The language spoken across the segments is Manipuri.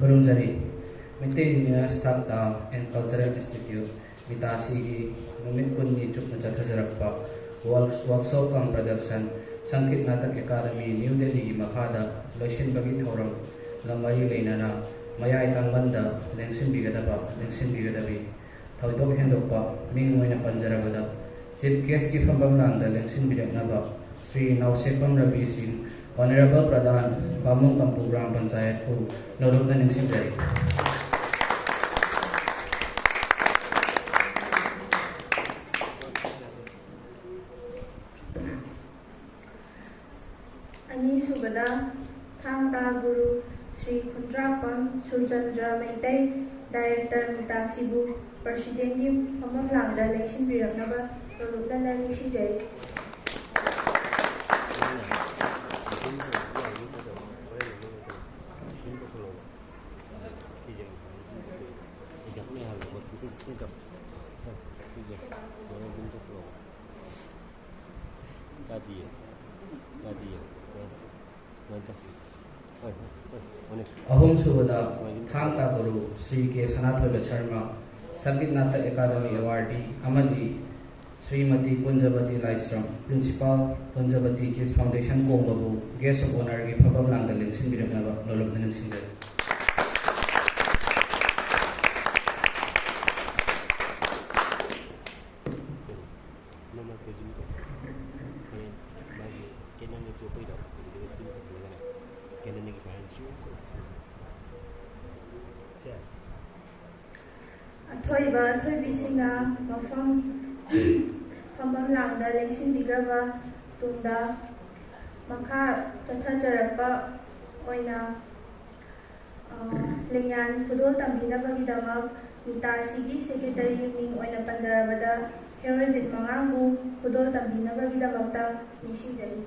Kurumjari, Meitei Junior Staff and Cultural Institute, Mitasi, Numit Kunni Chuk na Chathajarakpa, Workshop ang Production, Sangkit Natak Academy, New Delhi, Makada, Loishin Bagi Thoram, Lamari Lainana, Maya Itang Banda, Lengsin Bigadaba, Lengsin Bigadabi, Tautok Hendokpa, Ming Moina Panjaragada, Chief Guest Kifambamlanda, Lengsin Bidagnaba, Sri Nausepam Rabi Sin, Honorable Pradhan, Pamung Kampu Gram Panchayat ko, Lorok na Ningsingjari. Ani Subada, Thangta Guru, Sri Kundrapam, Surchandra Meitei, Director Mutasibu, President Yu, Pamamlangda, Lekshin Biraknaba, Lorok na Ningsingjari. Ahom Subada, Thangta Guru, Sri K. Sanathoiba Sharma, Sangit Natak Academy Awardee, Amadi, Srimati Punjabati Laisram, Principal, Punjabati Kids Foundation Kombabu, Guest of Honor, Gipabam Langda Lengsin Biraknaba, Nolok na Ningsingjari. Athoiba, Athoibisina, Mafam, Pamamlangda, Lengsin Bigraba, Tunda, Makha, Chathajarapa, Oina, Lingyan, Kudol Tambinabagidamag, Mitasi, Secretary Ming Oina Panjarabada, Herojit Mangangu, Kudol Tambinabagidamagta, Ningsingjari.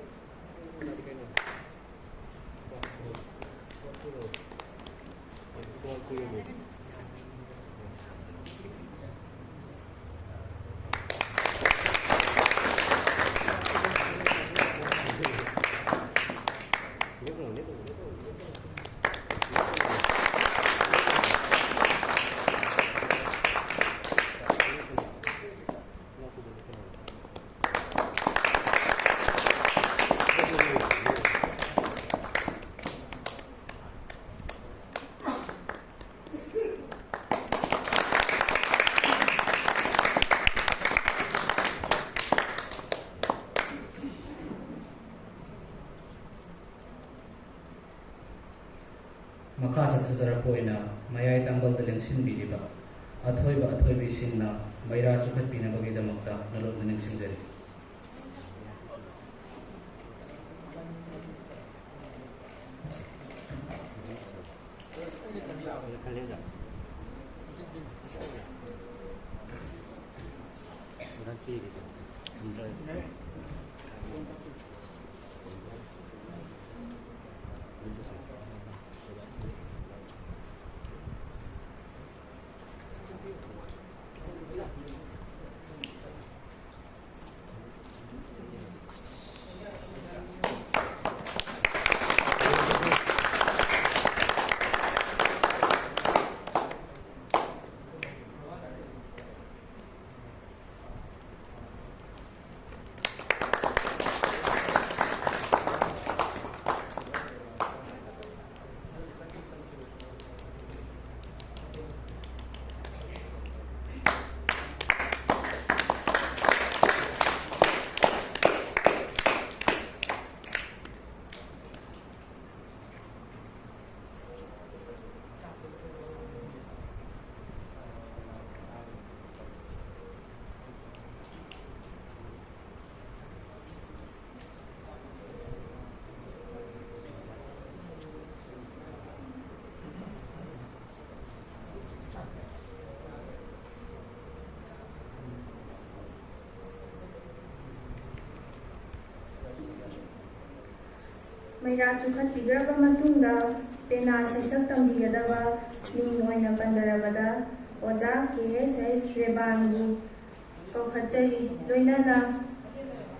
Makha sa Thajarako ina, Mayay Tangbal Lengsin Bidiba, Athoiba Athoibising na, Mayra Sukat Pinabagidamagta, Nolok na Ningsingjari. ꯃꯩꯔꯥ ꯆꯨꯈꯠꯄꯤꯈ꯭ꯔꯕ ꯃꯇꯨꯡꯗ ꯄꯦꯅꯥ ꯁꯩꯁꯛ ꯇꯝꯕꯤꯒꯗꯕ ꯃꯤꯡ ꯑꯣꯏꯅ ꯄꯟꯖꯔꯕꯗ ꯑꯣꯖꯥ KSH ꯔꯦꯕꯥꯟꯕꯨ ꯀꯧꯈꯠꯆꯔꯤ꯫ ꯂꯣꯏꯅꯅ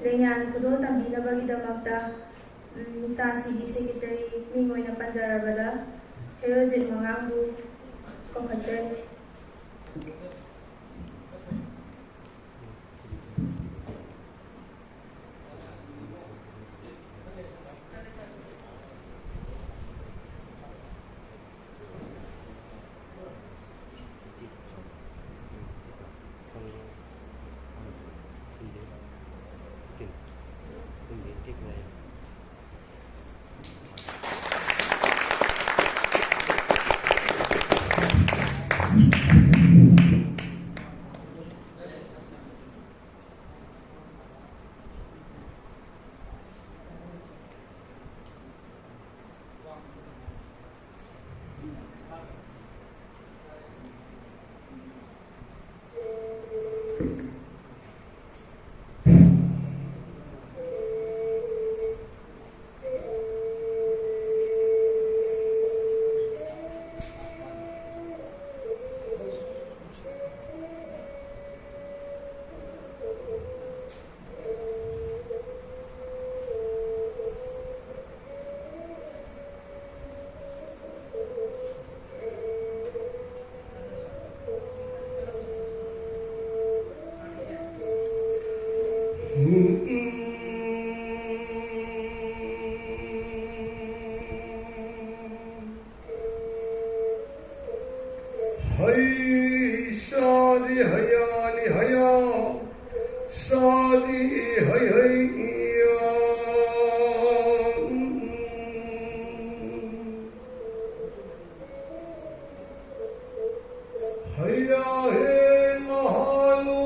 ꯂꯦꯡꯌꯥꯟ ꯈꯨꯗꯣꯜ ꯇꯝꯕꯤꯅꯕꯒꯤꯗꯃꯛꯇ ꯃꯤꯇꯥꯁꯤꯒꯤ ꯁꯦꯀ꯭ꯔꯦꯇꯔꯤ ꯃꯤꯡ ꯑꯣꯏꯅ ꯄꯟꯖꯔꯕꯗ Herojit ꯃꯉꯥꯡꯕꯨ ꯀꯧꯈꯠꯆꯔꯤ꯫ Hay sadi hayali haya sadi hay hay iya haya he mahalo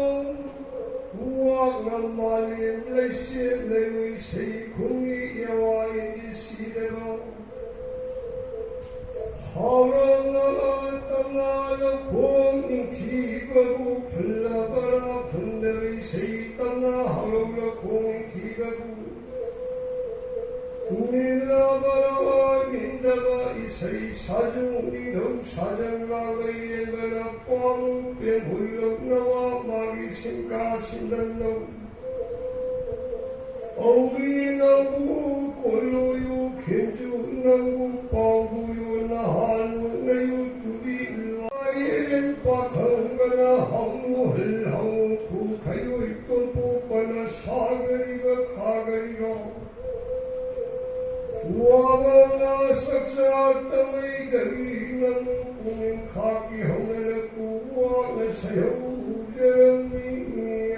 wag namalim lesim lewi sei kungi yawali disidero 하루나라 땅나라 공인티가구 풀라바라 분대의 세이땅나 하루라 공인티가구 밀라바라와 민다가 이세이 사중민동 사장라의 예배나 꽝뺑 호이럭나와 마기 심가신단노 어기나구 꼴로유 겐주나구 빠구유 나한우 내유 두비 라인 빠강가나 항무할 항구 가요 있던 뽑아나 사거리가 가거리가 와가나 삭사 땅의 가기나무 꾸민 가기 형네나 꾸와나 사요 우제미야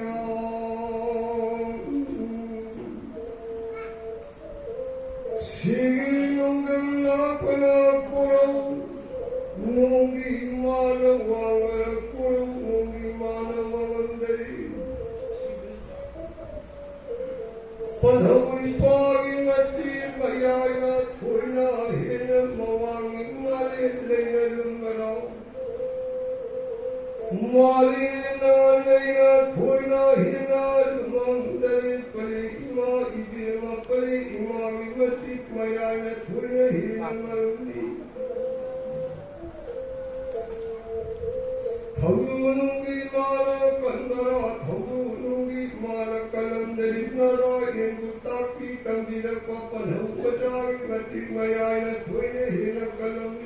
시기농들 나쁘나 꾸렁 농기 많아 왕을 꾸렁 농기 많아 왕은들이 뻔하의 빠기 맞디 마야야 토이나 해는 마왕이 말이 레이나 lum마라 말이나 레이나 토이나 해나 lum망들이 빨리 이마 이비마 빨리 이마 위마티 마야야 토이나 해나 말이 더구는기 많아 간다라 더구는기 많아 깔람들이 나라 인구 딱비 땅비라 빠빠나 우빠자기 마티 마야야 토이나 해나 깔람이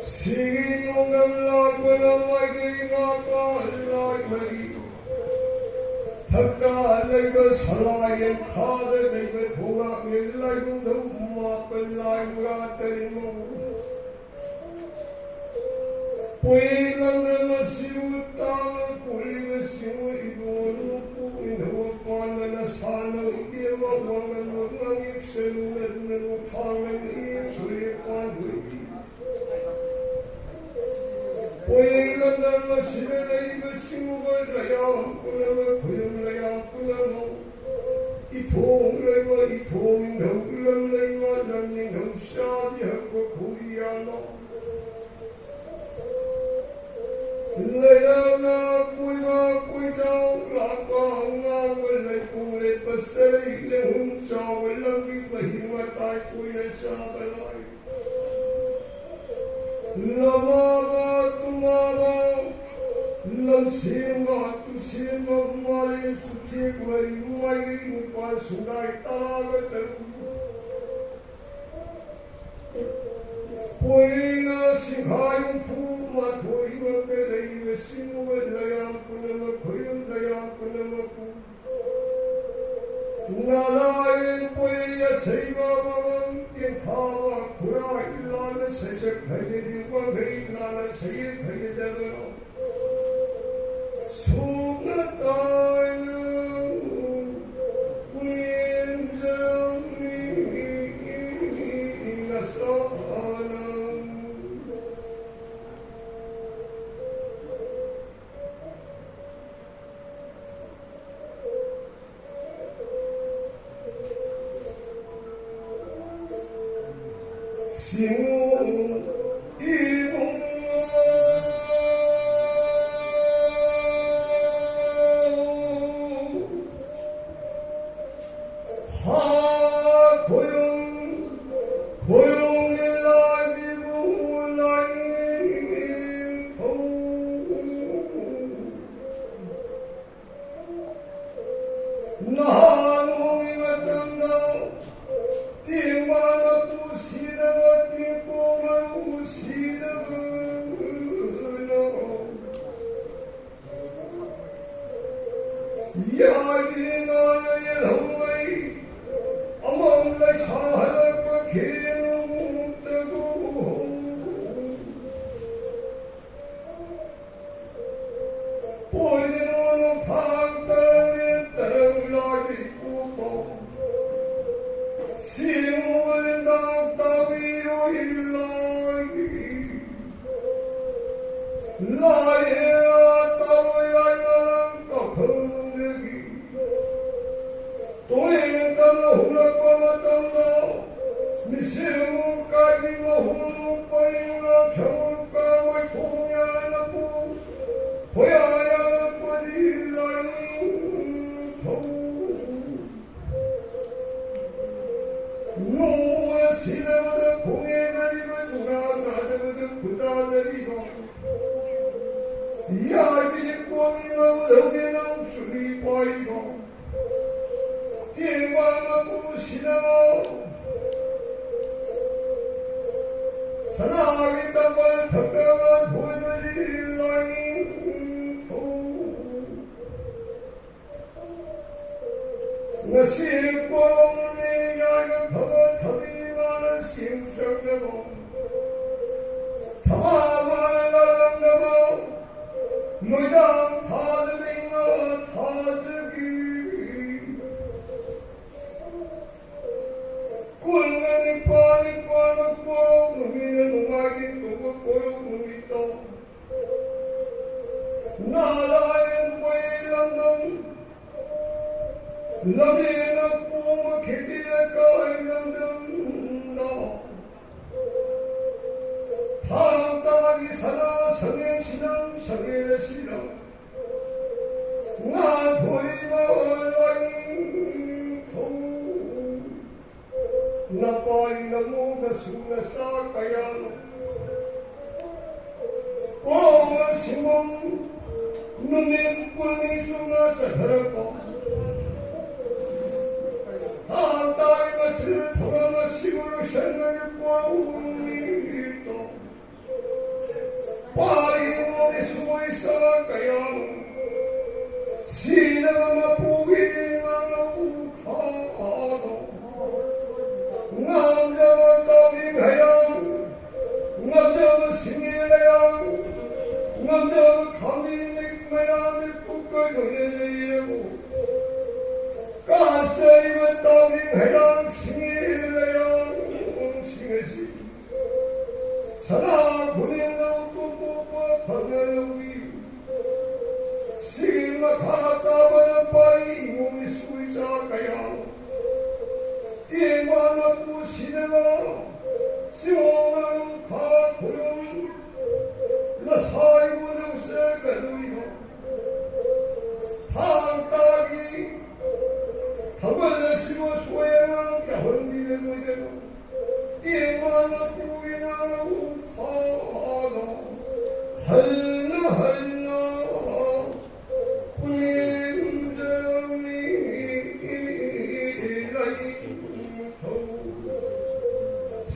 시기농감라거나 마이기나까 알라이마리 탁다 내가 살라이엔 카드 내가 동학에 라이군도 우마빨라이구라 때리모 Puilang siutang kuling siu ibu indo pandan sana ikiwa wangan wangan iksenunet nenu tangan ikuli pandui Puilang sibela ibu siu layang pulang kuyang layang pulang itong laywa itong indo pulang laywa dan indo syadi hakwa kuriyano Layana kuiwa kuisau lakwa ngang walay kung lay pasay lehun sa walang कोई साबलाई लमागा तुम्हारा लमसेमा तुसेमा मारे सुचे वरी मुआई नुपा सुनाई तागत पोइना सिंहायु फूमा थोई वके रही वे सिंह लयाम पुनम खोयम लयाम पुनम पू नारायण पोया सैवा वम के थावा खुरा इलान सैसक भजे दीवा गई लान सैय भजे दगनो सुनतान पुण्यंजनी नसानम Sing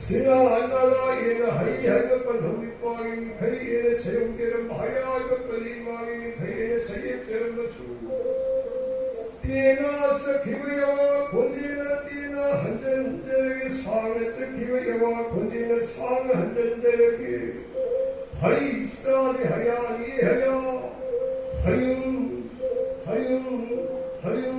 Sina anala ina hai hai na pandhawi pain khai ina sayam keram bhaya na pali main khai ina sayam keram nasu tina sakhiya khojina tina hanjan jere sang sakhiya khojina sang hanjan jere ke hai sa de haya ni haya hayum hayum hayum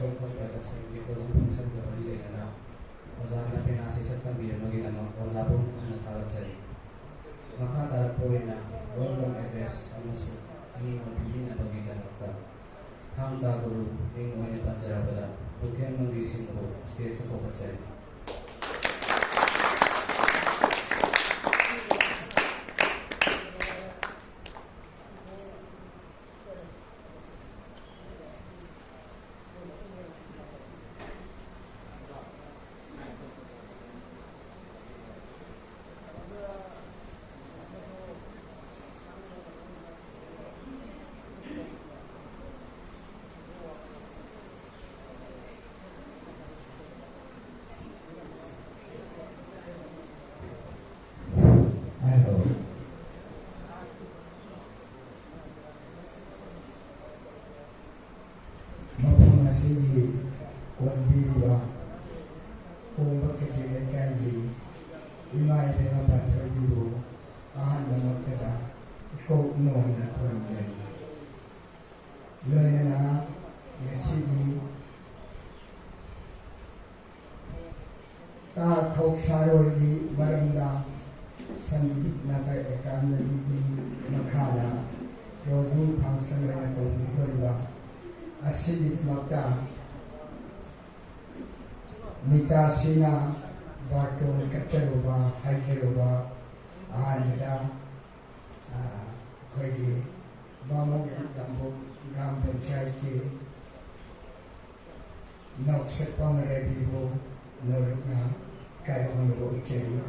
workshop production because function ko rin na oza na pinasisat ng bilang magiging oza po ang natawag makatarap po na welcome address ang mas hindi mapili na pagitan ng Hamta Guru ng mga pancarabada putihan ng vision ko stage na po katsay. Sini wabiriwa kumba kete kaji imai bena patra dulu ahan bana keda iko no na kurangnya lana yasidi ta khau saroli baramda sangit naga ekamni makhala rozun function na to bidorba asidi makta mita sina bato kacharuba haijeruba anida koidi bamong dambo gram panchayat ke nokset pamare bibo norna kaibon go ucheri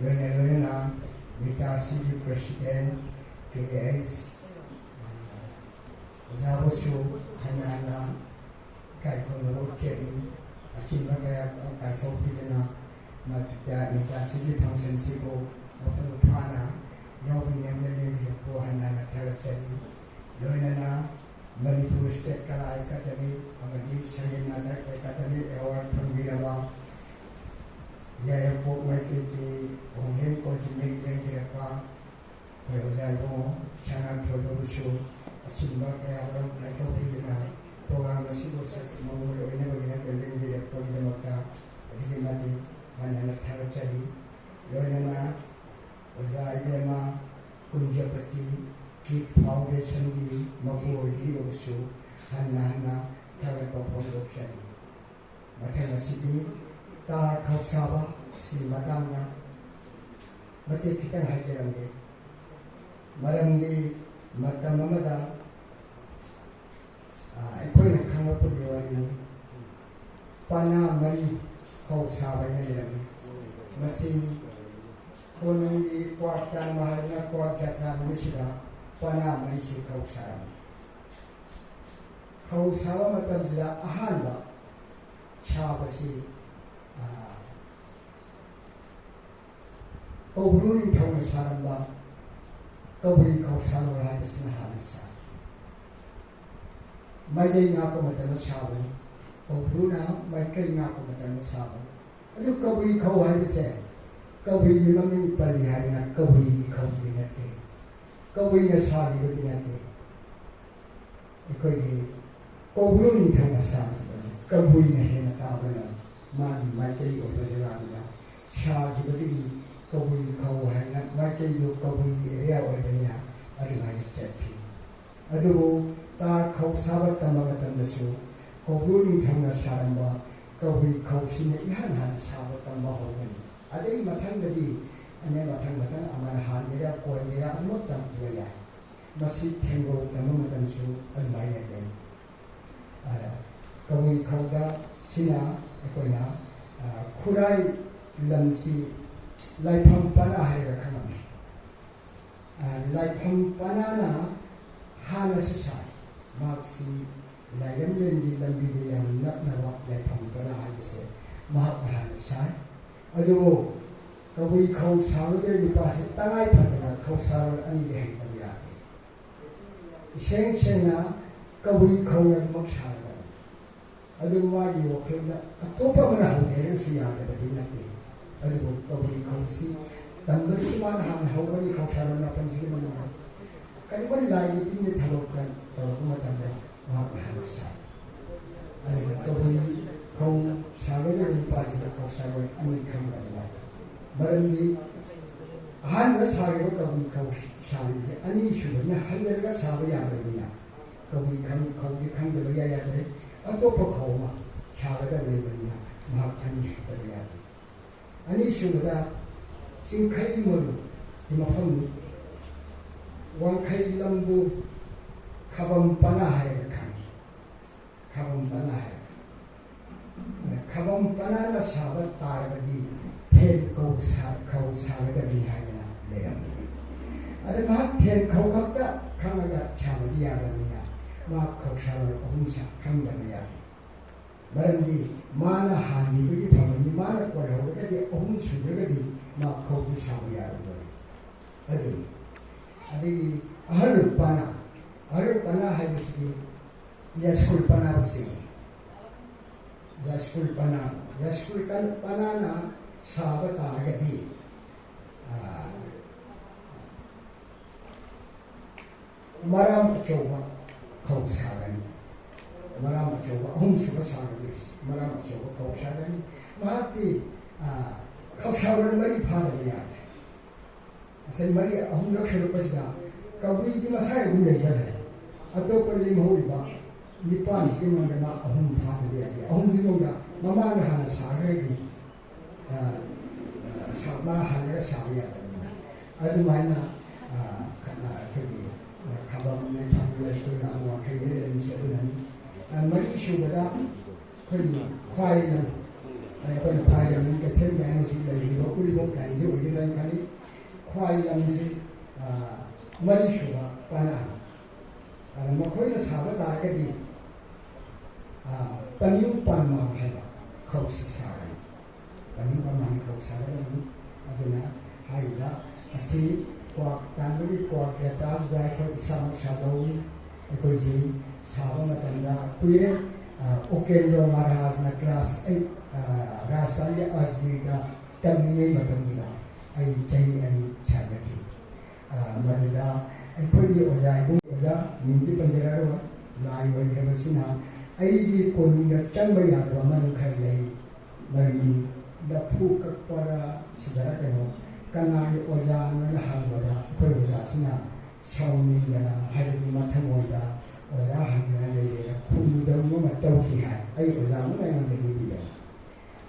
lena mita sidi president KS Zabosu Hanana Kaikon Cheri Achimba Gaya Kaito Pidana Matita Nikasidi Thompson Sibo Open Pana Yobi Nemeli Po Hanana Talachari Loinana Manipur State Kala Academy Amadi Sharinada Academy Award from Virava Yaya Po Maikiti Onhem Continue Yangirakwa Oyozaibo Chana Todobusu Asimba kaya orang kacau pidana program masih proses mengulo ini bagian dari bilik pagi demakta jadi mati mana nak thara cari loina oza idema kunjapati kit foundation di mabu di usu hanna thara perform cari macam masih ta kau saba si matangnya mati kita hajar lagi malam di matam amada aikoina khangapudi wari pana mari kau sabai na lami masi konungi kwartan mahana kwartan musida pana mari si kau sawa matam sida ahanba chabasi kau bruni thau saramba Kawi kau selalu habis nahamisa. Maday nga ko matalo sabani. Kau bruna may kay nga ko matalo sabani. Ano kawi kau habis kawi yun ang palihay na kawi kau dinate. Kawi na sabi ko dinate. Ikaw di kau bruni thong sabi. Kawi na hinatawa lang. Magi may kay o bazilado lang. Kawi Kau Hana, Maki Kawi area Oibina, Arimani Cheti. Adu Ta Kau Sabat Tamagatan the Su, Kobuni Tanga Sharamba, Kawi Kau Sina Ihan Sabat Tamahogani. Ade Matangadi, and then Matangatan, Amanahan, Nera, Koya, and Motam Tuaya. Masi Tango, Tamamatan Su, and Minor Day. Kawi Kauda, Sina, Ecoina, Kurai Lamsi, Laipam Pana Hirakamami. Laipam Panana, Hana Susai, Maxi, Layam Lendi Lambidi, and Napnawa, Laipam Pana Hibase, Mahapahana Sai. Adu Kawi Kau Saudi Nipasi, Tangai Padana, Kau Sar and the Hitabiati. Sheng Shena, Kawi Kau and Moksha. Otherwise, you will kill a topa man who is free out of the dinner. Other Kawi Kausi, Tamburisman, how many Kausharan up and Ziman. Can one lie in the Talokan, Talokumatanga, Mahansai? And the Kawi Kau Shavada and Pasi the Kausharan and the Kambala. Marambi Handas Hario Kawi Kau Shan, an issue in a hundred Savia. Kawi come the Yaya. Atopa Koma, Chavada Rebelina, Makani Hitabiati. An issue with that, Sinkai Muru, Imahoni, one Kai Lambu, Kabam Panahai Kami, Kabam Panahai. Kabam Panana Sabat Targadi, Ten Coats Savada Vihana, Leami. Adamat Ten Kokata, Kamaga Chamadia. Mark Koshar Humsa Kandamia. Barandi, Mana Hani, Vitamin, Mana, whatever the Om Sudagadi, Mark Kokushavia. Adi, Adi, Arupana, Arupana has the Yaskul Panasi. Yaskul Pana, Yaskul Panana, Sabata Gadi. Maram Chowa. Kau Sagani, Maram Choba, Home Super Sagis, Maram Choba, Kau Sagani, Mahati, Kau Sharan Mari Padavia. Said Maria, Home Luxury Pasda, Kawi Dimasai Windaja, Atopa Limhoriba, Nipan, Kimanda, Home Padavia, Home Dimoga, Mamma Hana Sagadi, Sabah Hana Savia, Adumana, Kabam and Population and Wakay and Seven, and Marishu Bada, pretty quiet. I have a pilot, get 10 minutes in the local and you will get a quiet and say Marishu Pana. And Makoya Saba Targadi Panu Panma Heva, Koksari. Panu Paman Koksari, Aduna, Haida, a sea. Tambuli Quak Yatas, the Sam Shazawi, a cozy, Savanatanda, Quire, Okendo Maras, na class 8, Rasanya Asmida, Tamini Matamida, I Jay and Chazaki, Madida, and Quiri Oza, Oza, Mindy Panjaro, Live and Ravasina, Aidi Konunda Chambaya, Raman Karlay, Marini, the Puka Para Sidarakano. Kanai Ojan and Hamada, Purvasina, Shawnee, Hardy Matamoda, Ozahan, whom the woman Toki had, I was on the Libya.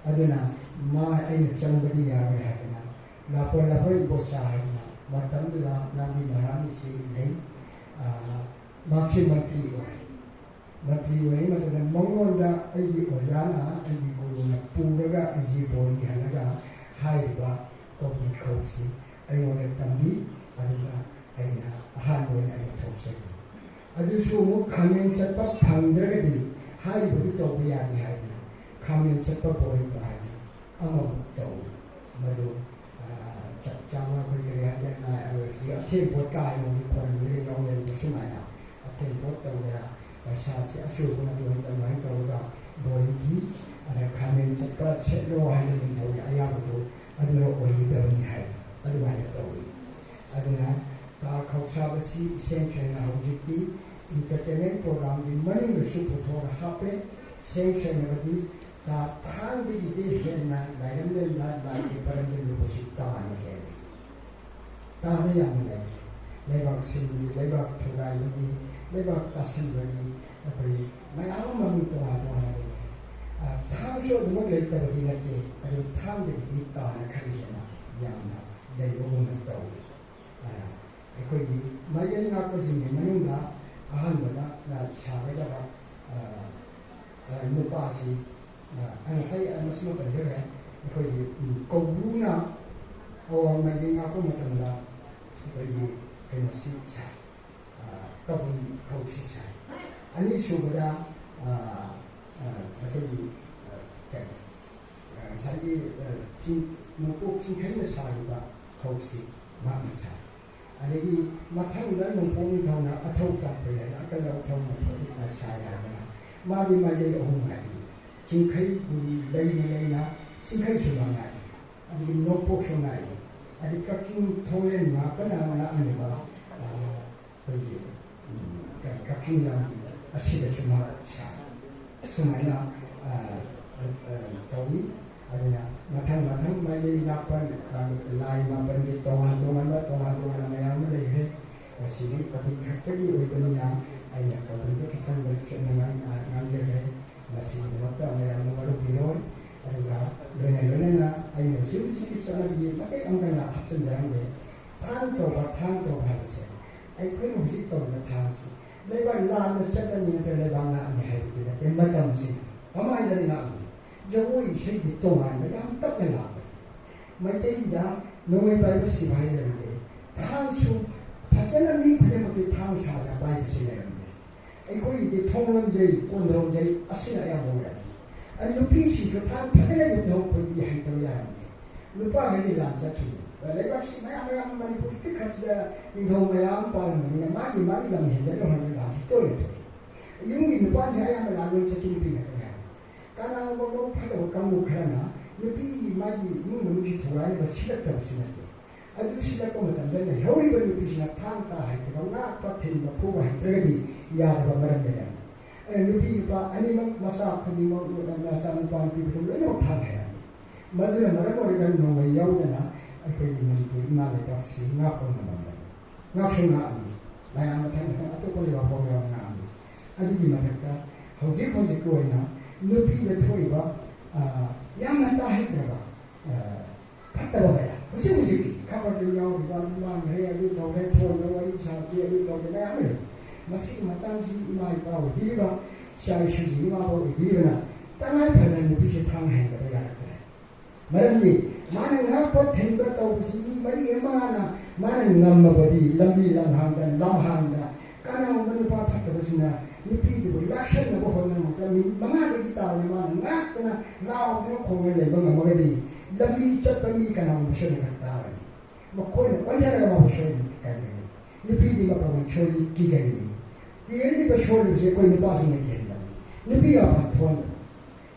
Aduna, my aim somebody Yarahana, La Pola Bosahana, Matandula, Nami Maramisi, Lay, Maximati, Matri, Matan Mongoda, Adi Ozana, and the Guruna, Puraga, and Zibori, Hanaga, Haiba. Kopi Kosi, I wanted Tambi, Aduna, a hand when I told Saki. Adusu, coming Chapa Pandragadi, high with the Tobiani Hiding, coming Chapa Bori Bahadi, among Tobi, Madu, Chama, I will see a table guy on the point, really young and Sumana, a table there, a Sasi, a shoe, when I went to my Toga, Boriki, and a coming Chapa, no hand in Tobi, Ayabuto. I don't know what you don't have. I don't know. I don't know. The Kausabasi, Sanction, Entertainment program, the money was super for a happy, sanction of the ta thang đi đi hiện na đại nam lên là đại cái phần lên lúc xịt ta này hiện ta đây yang này lấy bạc xin lấy bạc thu đại đi lấy bạc ta xin đi tapi mai áo mà mình toa này thang số thì mới lấy ta đi ngay đi rồi thang đi ta này khai hiện na yang na đây bộ mình tàu cái gì mấy cái ngọc cái gì mình là anh mà là chả cái đó nộp bao gì anh say anh mới nộp cái này cái gì công vụ na mấy cái ngọc cũng mà là cái gì cái nó xí xài cái gì không xí xài anh ấy số ra cái gì cái sai đi chính nó cũng chính cái nó xài và không xí mà xài anh ấy mà thằng đó nó phong thằng nào thâu tập về lại cái lâu thâu mà thôi là sai à mà đi ông này chính cái lấy na chính cái số này anh ấy nó phong số này anh ấy các kinh thôi mà cái nào là anh ấy bảo cái gì các kinh làm gì là số mà sai số này là tối mà thằng mà đi gặp anh lại mà bên đi tongan là mày ăn cái gì và xử lý các cái khác cái gì bên nhà anh nhặt các cái cái thằng bên chuyện ngang cái này mà xử lý mất tao mày ăn nó lúc đi rồi anh là bên này là anh nói xíu cho nó gì mà cái ông đang là học sinh giảng đấy thang tổ hay sao anh khuyên một chút tổ là thang gì lấy bằng làm nó chắc là như thế lấy bằng là anh hay thì là cái mất tâm gì không ai đây làm जो वो इसे दिखतो है मैं हम तक नहीं लाभ मैं ते ही जा नोंगे बाइबल सिवाय लगे थांग सु भजन नहीं खुले मते थांग शाला बाइबल से लगे ऐ कोई दे थोंगन जे कोंदरों जे असिन आया मोरा अन लुपी सी जो थांग भजन ने नो कोई ये है तो यार लुपा है नी लाम जाती ले बाक सी मैं मन पुष्टि खर्च दा निधो मैं आम पार में मागी लम है जरो हम लाम तो यूंगी लुपा है आया मैं लाम चकिन P karena orang pada kamu kerana lebih maju menuju tujuan bersihkan terusnya. Adu sila ko matanda na hawi ba lebih sila tangka hai kalau nak patin mapu hai terjadi ya ada barang beda. Lebih pa ani masa kini mau masa mau pi betul ini tang hai. Madu na marang orang kan nong yau dana aku ini mampu ina le pasti ngap ko na benda. Ngap suna ani. Maya matang atau ko lewa ko yang na ani. Adu di mana ka hauzik ko ina lebih dari itu yang nanti hidupnya tak tahu apa ya musik kabar dia orang dia itu tahu dia pun orang dia itu tahu dia apa ni masih matang si imai tahu dia saya suji imai tahu dia mana tangan pada lebih setang hendak dia ada malam ni mana ngapa hendak tahu sini mari mana ngam badi lambi lamhang dan karena orang apa terus na lebih itu reaction na bohong na kami mga kita naman ngak na lao na kung may mga magadi labi chat kami kana mo siya nakatawa ni makoy na panjara ka mo siya kami ni lebih di mapawag choli kigani kaya di ba choli siya koy nipasok na kaya lebih apa tuan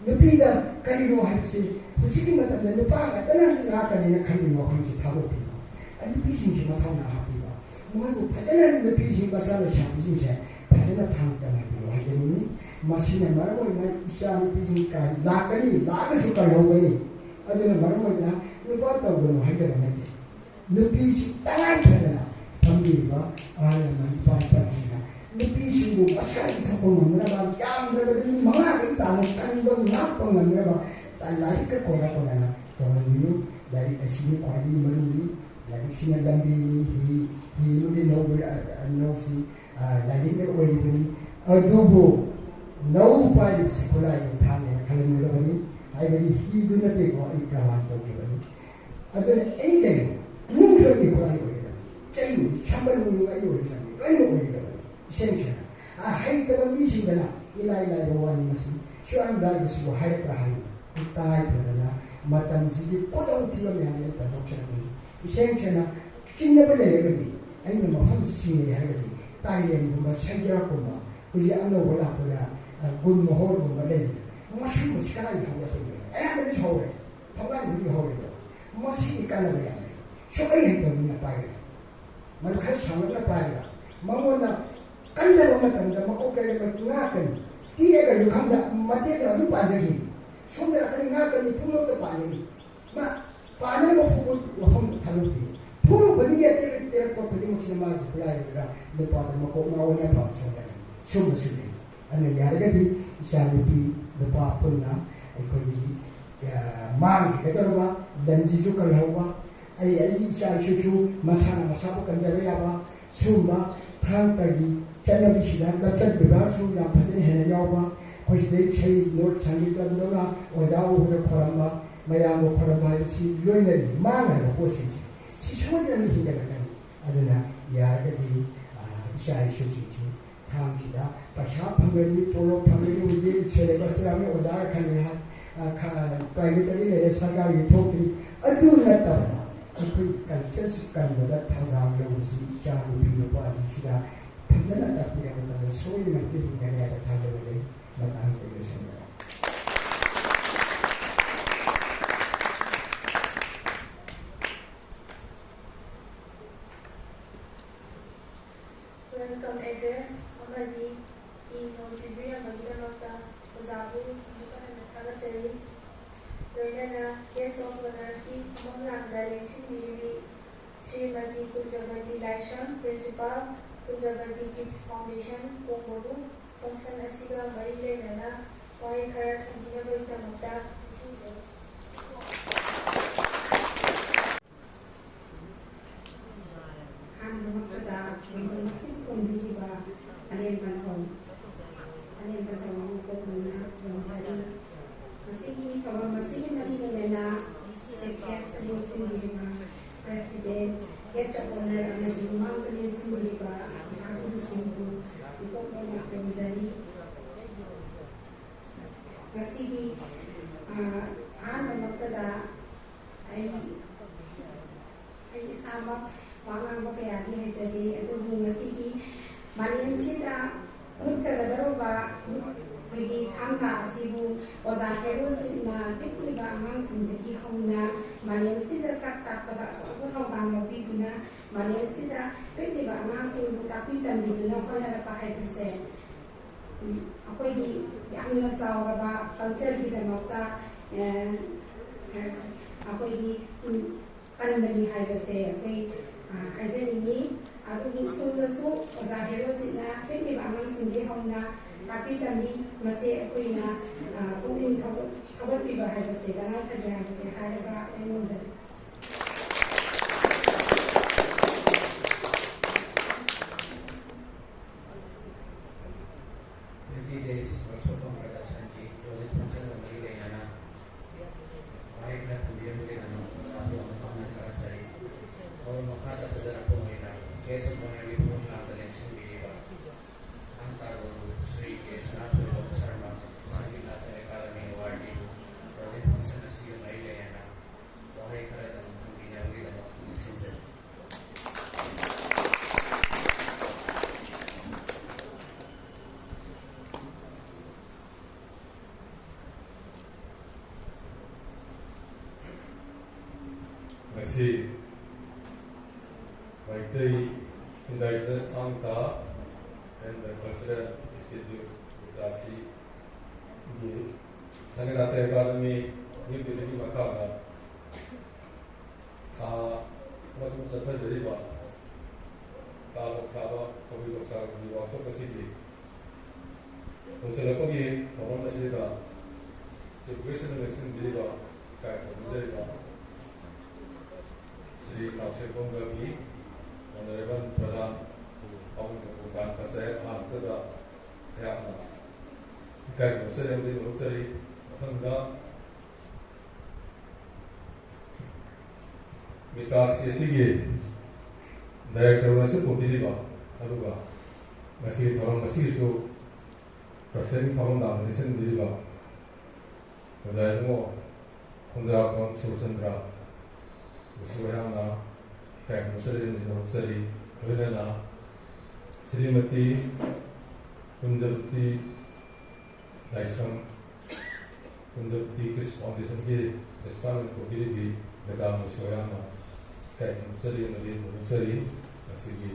lebih da kanino hapsi kusiki mata na lupa ka tanan nga kanina kami mo kung si taro pino ano pising si mataw na happy ba mga ko patanan na pising basalo siya pising siya Padahal thangka nabi hari ini masih nama orang ini isam pisingkan lakani suka logani adanya orang ini lupa tahu guna hari ini nabi tangan pada pambil ayam nampak sini nabi sungguh pasal itu pun mengenal yang berbeda ini mana kita kan nak mengenal dan lari ke kota-kota tahun ini dari sini padi meruli dari sini lambi ini mungkin nasi lagi ni orang ini adubo nau pai sekolah ini thane kalau ni orang ini ayat ini hidup nanti kau ikraman tu ni ada ending muncul di sekolah ini cai sambil menunggu ini essential hai tu kami sini ilai rawani masih syuan dah sebuah hai perahai kita hai pada mata mesti kau tiba yang ada pada macam essential kini boleh lagi ini macam sini lagi Thailand kuma Sanjira kuma kuji ano wala pula gun mohor kuma le masih sekali hawa pun ada hawa pangan ni hawa masih ikan ada yang sekali itu ni apa ya mereka sangat apa ya mamona kandar orang kandar makok kaya berturakan dia kalau kandar mati itu pajak ini Sumber akan ngakani pulo to pani ma pani mo fu waham thalupi pulo bani ya ter ko padi mo sinama julai ga ne pa mo ko ma wona pa so da sum sum ana yarga di shalupi ne pa punna ai ko di mang ke tarwa dan jiju kal hawa ai cha shu masana masapu kan jabe ya ba sumba thang tagi chanabi sidan ka chat bibar su ya phajin hena yawa khoi sei chei not changi ta dona ojao hu khoramba maya mo khoramba si loinari mana ko posi si shodi ni hinga kan aduna ya ga di isha shu chi thang sida pasha phangani tolo phangani uji chele ba srame oja kan ya private le sarkar yi thokri adu na ta ba akoi culture kan da thang lo si cha lu bi lo ba sida phajana ta pi ga ta so yi na ti hinga ya ta tha lo le matang se le shen Welcome address amadi keynote speaker magidamata ojabu mukana thagachari loinana guest of honors ki mamlakda lengsingmiri Srimati Kunjavati Laishram Principal Kunjavati Kids Foundation Komodu function asiga mari lenana wai khara thamginabaidamakta isinjai President, get your honor and the mountain Siliba, Saku Simbu, the Kokona Pemzari. Masigi, Anna Maktada, I Sama, Wangan Bakayadi, Hezadi, and Masigi, Marian Sida, Mukadaroba, Wigi Tanga, Sibu, was a heroes in Tikliba amongst the Kihona, Mariam Sida Sakta, Sokotobam Bituna, Mariam Sida, Tikliba amongst the Tapitan Bituna, Honor Pahai. Akwai yang sauraba culture di Mata, akwai kanbani haibase, akwai haizeni, adu so Zahiro Sina, Tikliba amongst the Hona. Tapi kami masih punya pungin kabar tiba hari bersih dengan kerja bersih hari apa yang menjadi. 20 days workshop production की project function में ले जाना बाइक में थोड़ी देर के ना साथ में काम करना चाहिए और मौका से जरा को मिला कैसे बनाने की पूर्ण कलेक्शन मिलेगा अंतर्गत श्री के साथ में लोग शर्मा संगीत अकादमी अवार्ड project function से नहीं ले जाना वही करे तो हम भी सिंसे Masih Maitai Indigenous Tangta and the Cultural Institute Utasi Sangat Academy New Delhi Makada Tha Masuk Sata Jariba Ta Loksaba Kobi Loksaba Jiwa So Kasiti Unsur Kobi Thoron Nasirida Situation Election Jariba Kai Kobi Jariba Sri Kapse Kongabi, Honorable Prajan, Bukan Kasai, Antada, Hayana. Kai Musari, Musari, Hanga, Mitas Yesigi, Director Nasu Pudiriba, Aruba, Masi Thoron Masisu, President Pamanda, Listen Diriba, Zaimo, Kundra Kon Susandra. Suhana, Kai Musari, Musari, Vilena, Srimati, Kunjavati, Laishram, Kunjavati Kids Foundation की Respondent को भी बेदाम सुहाना, Kai Musari, Musari, Masigi,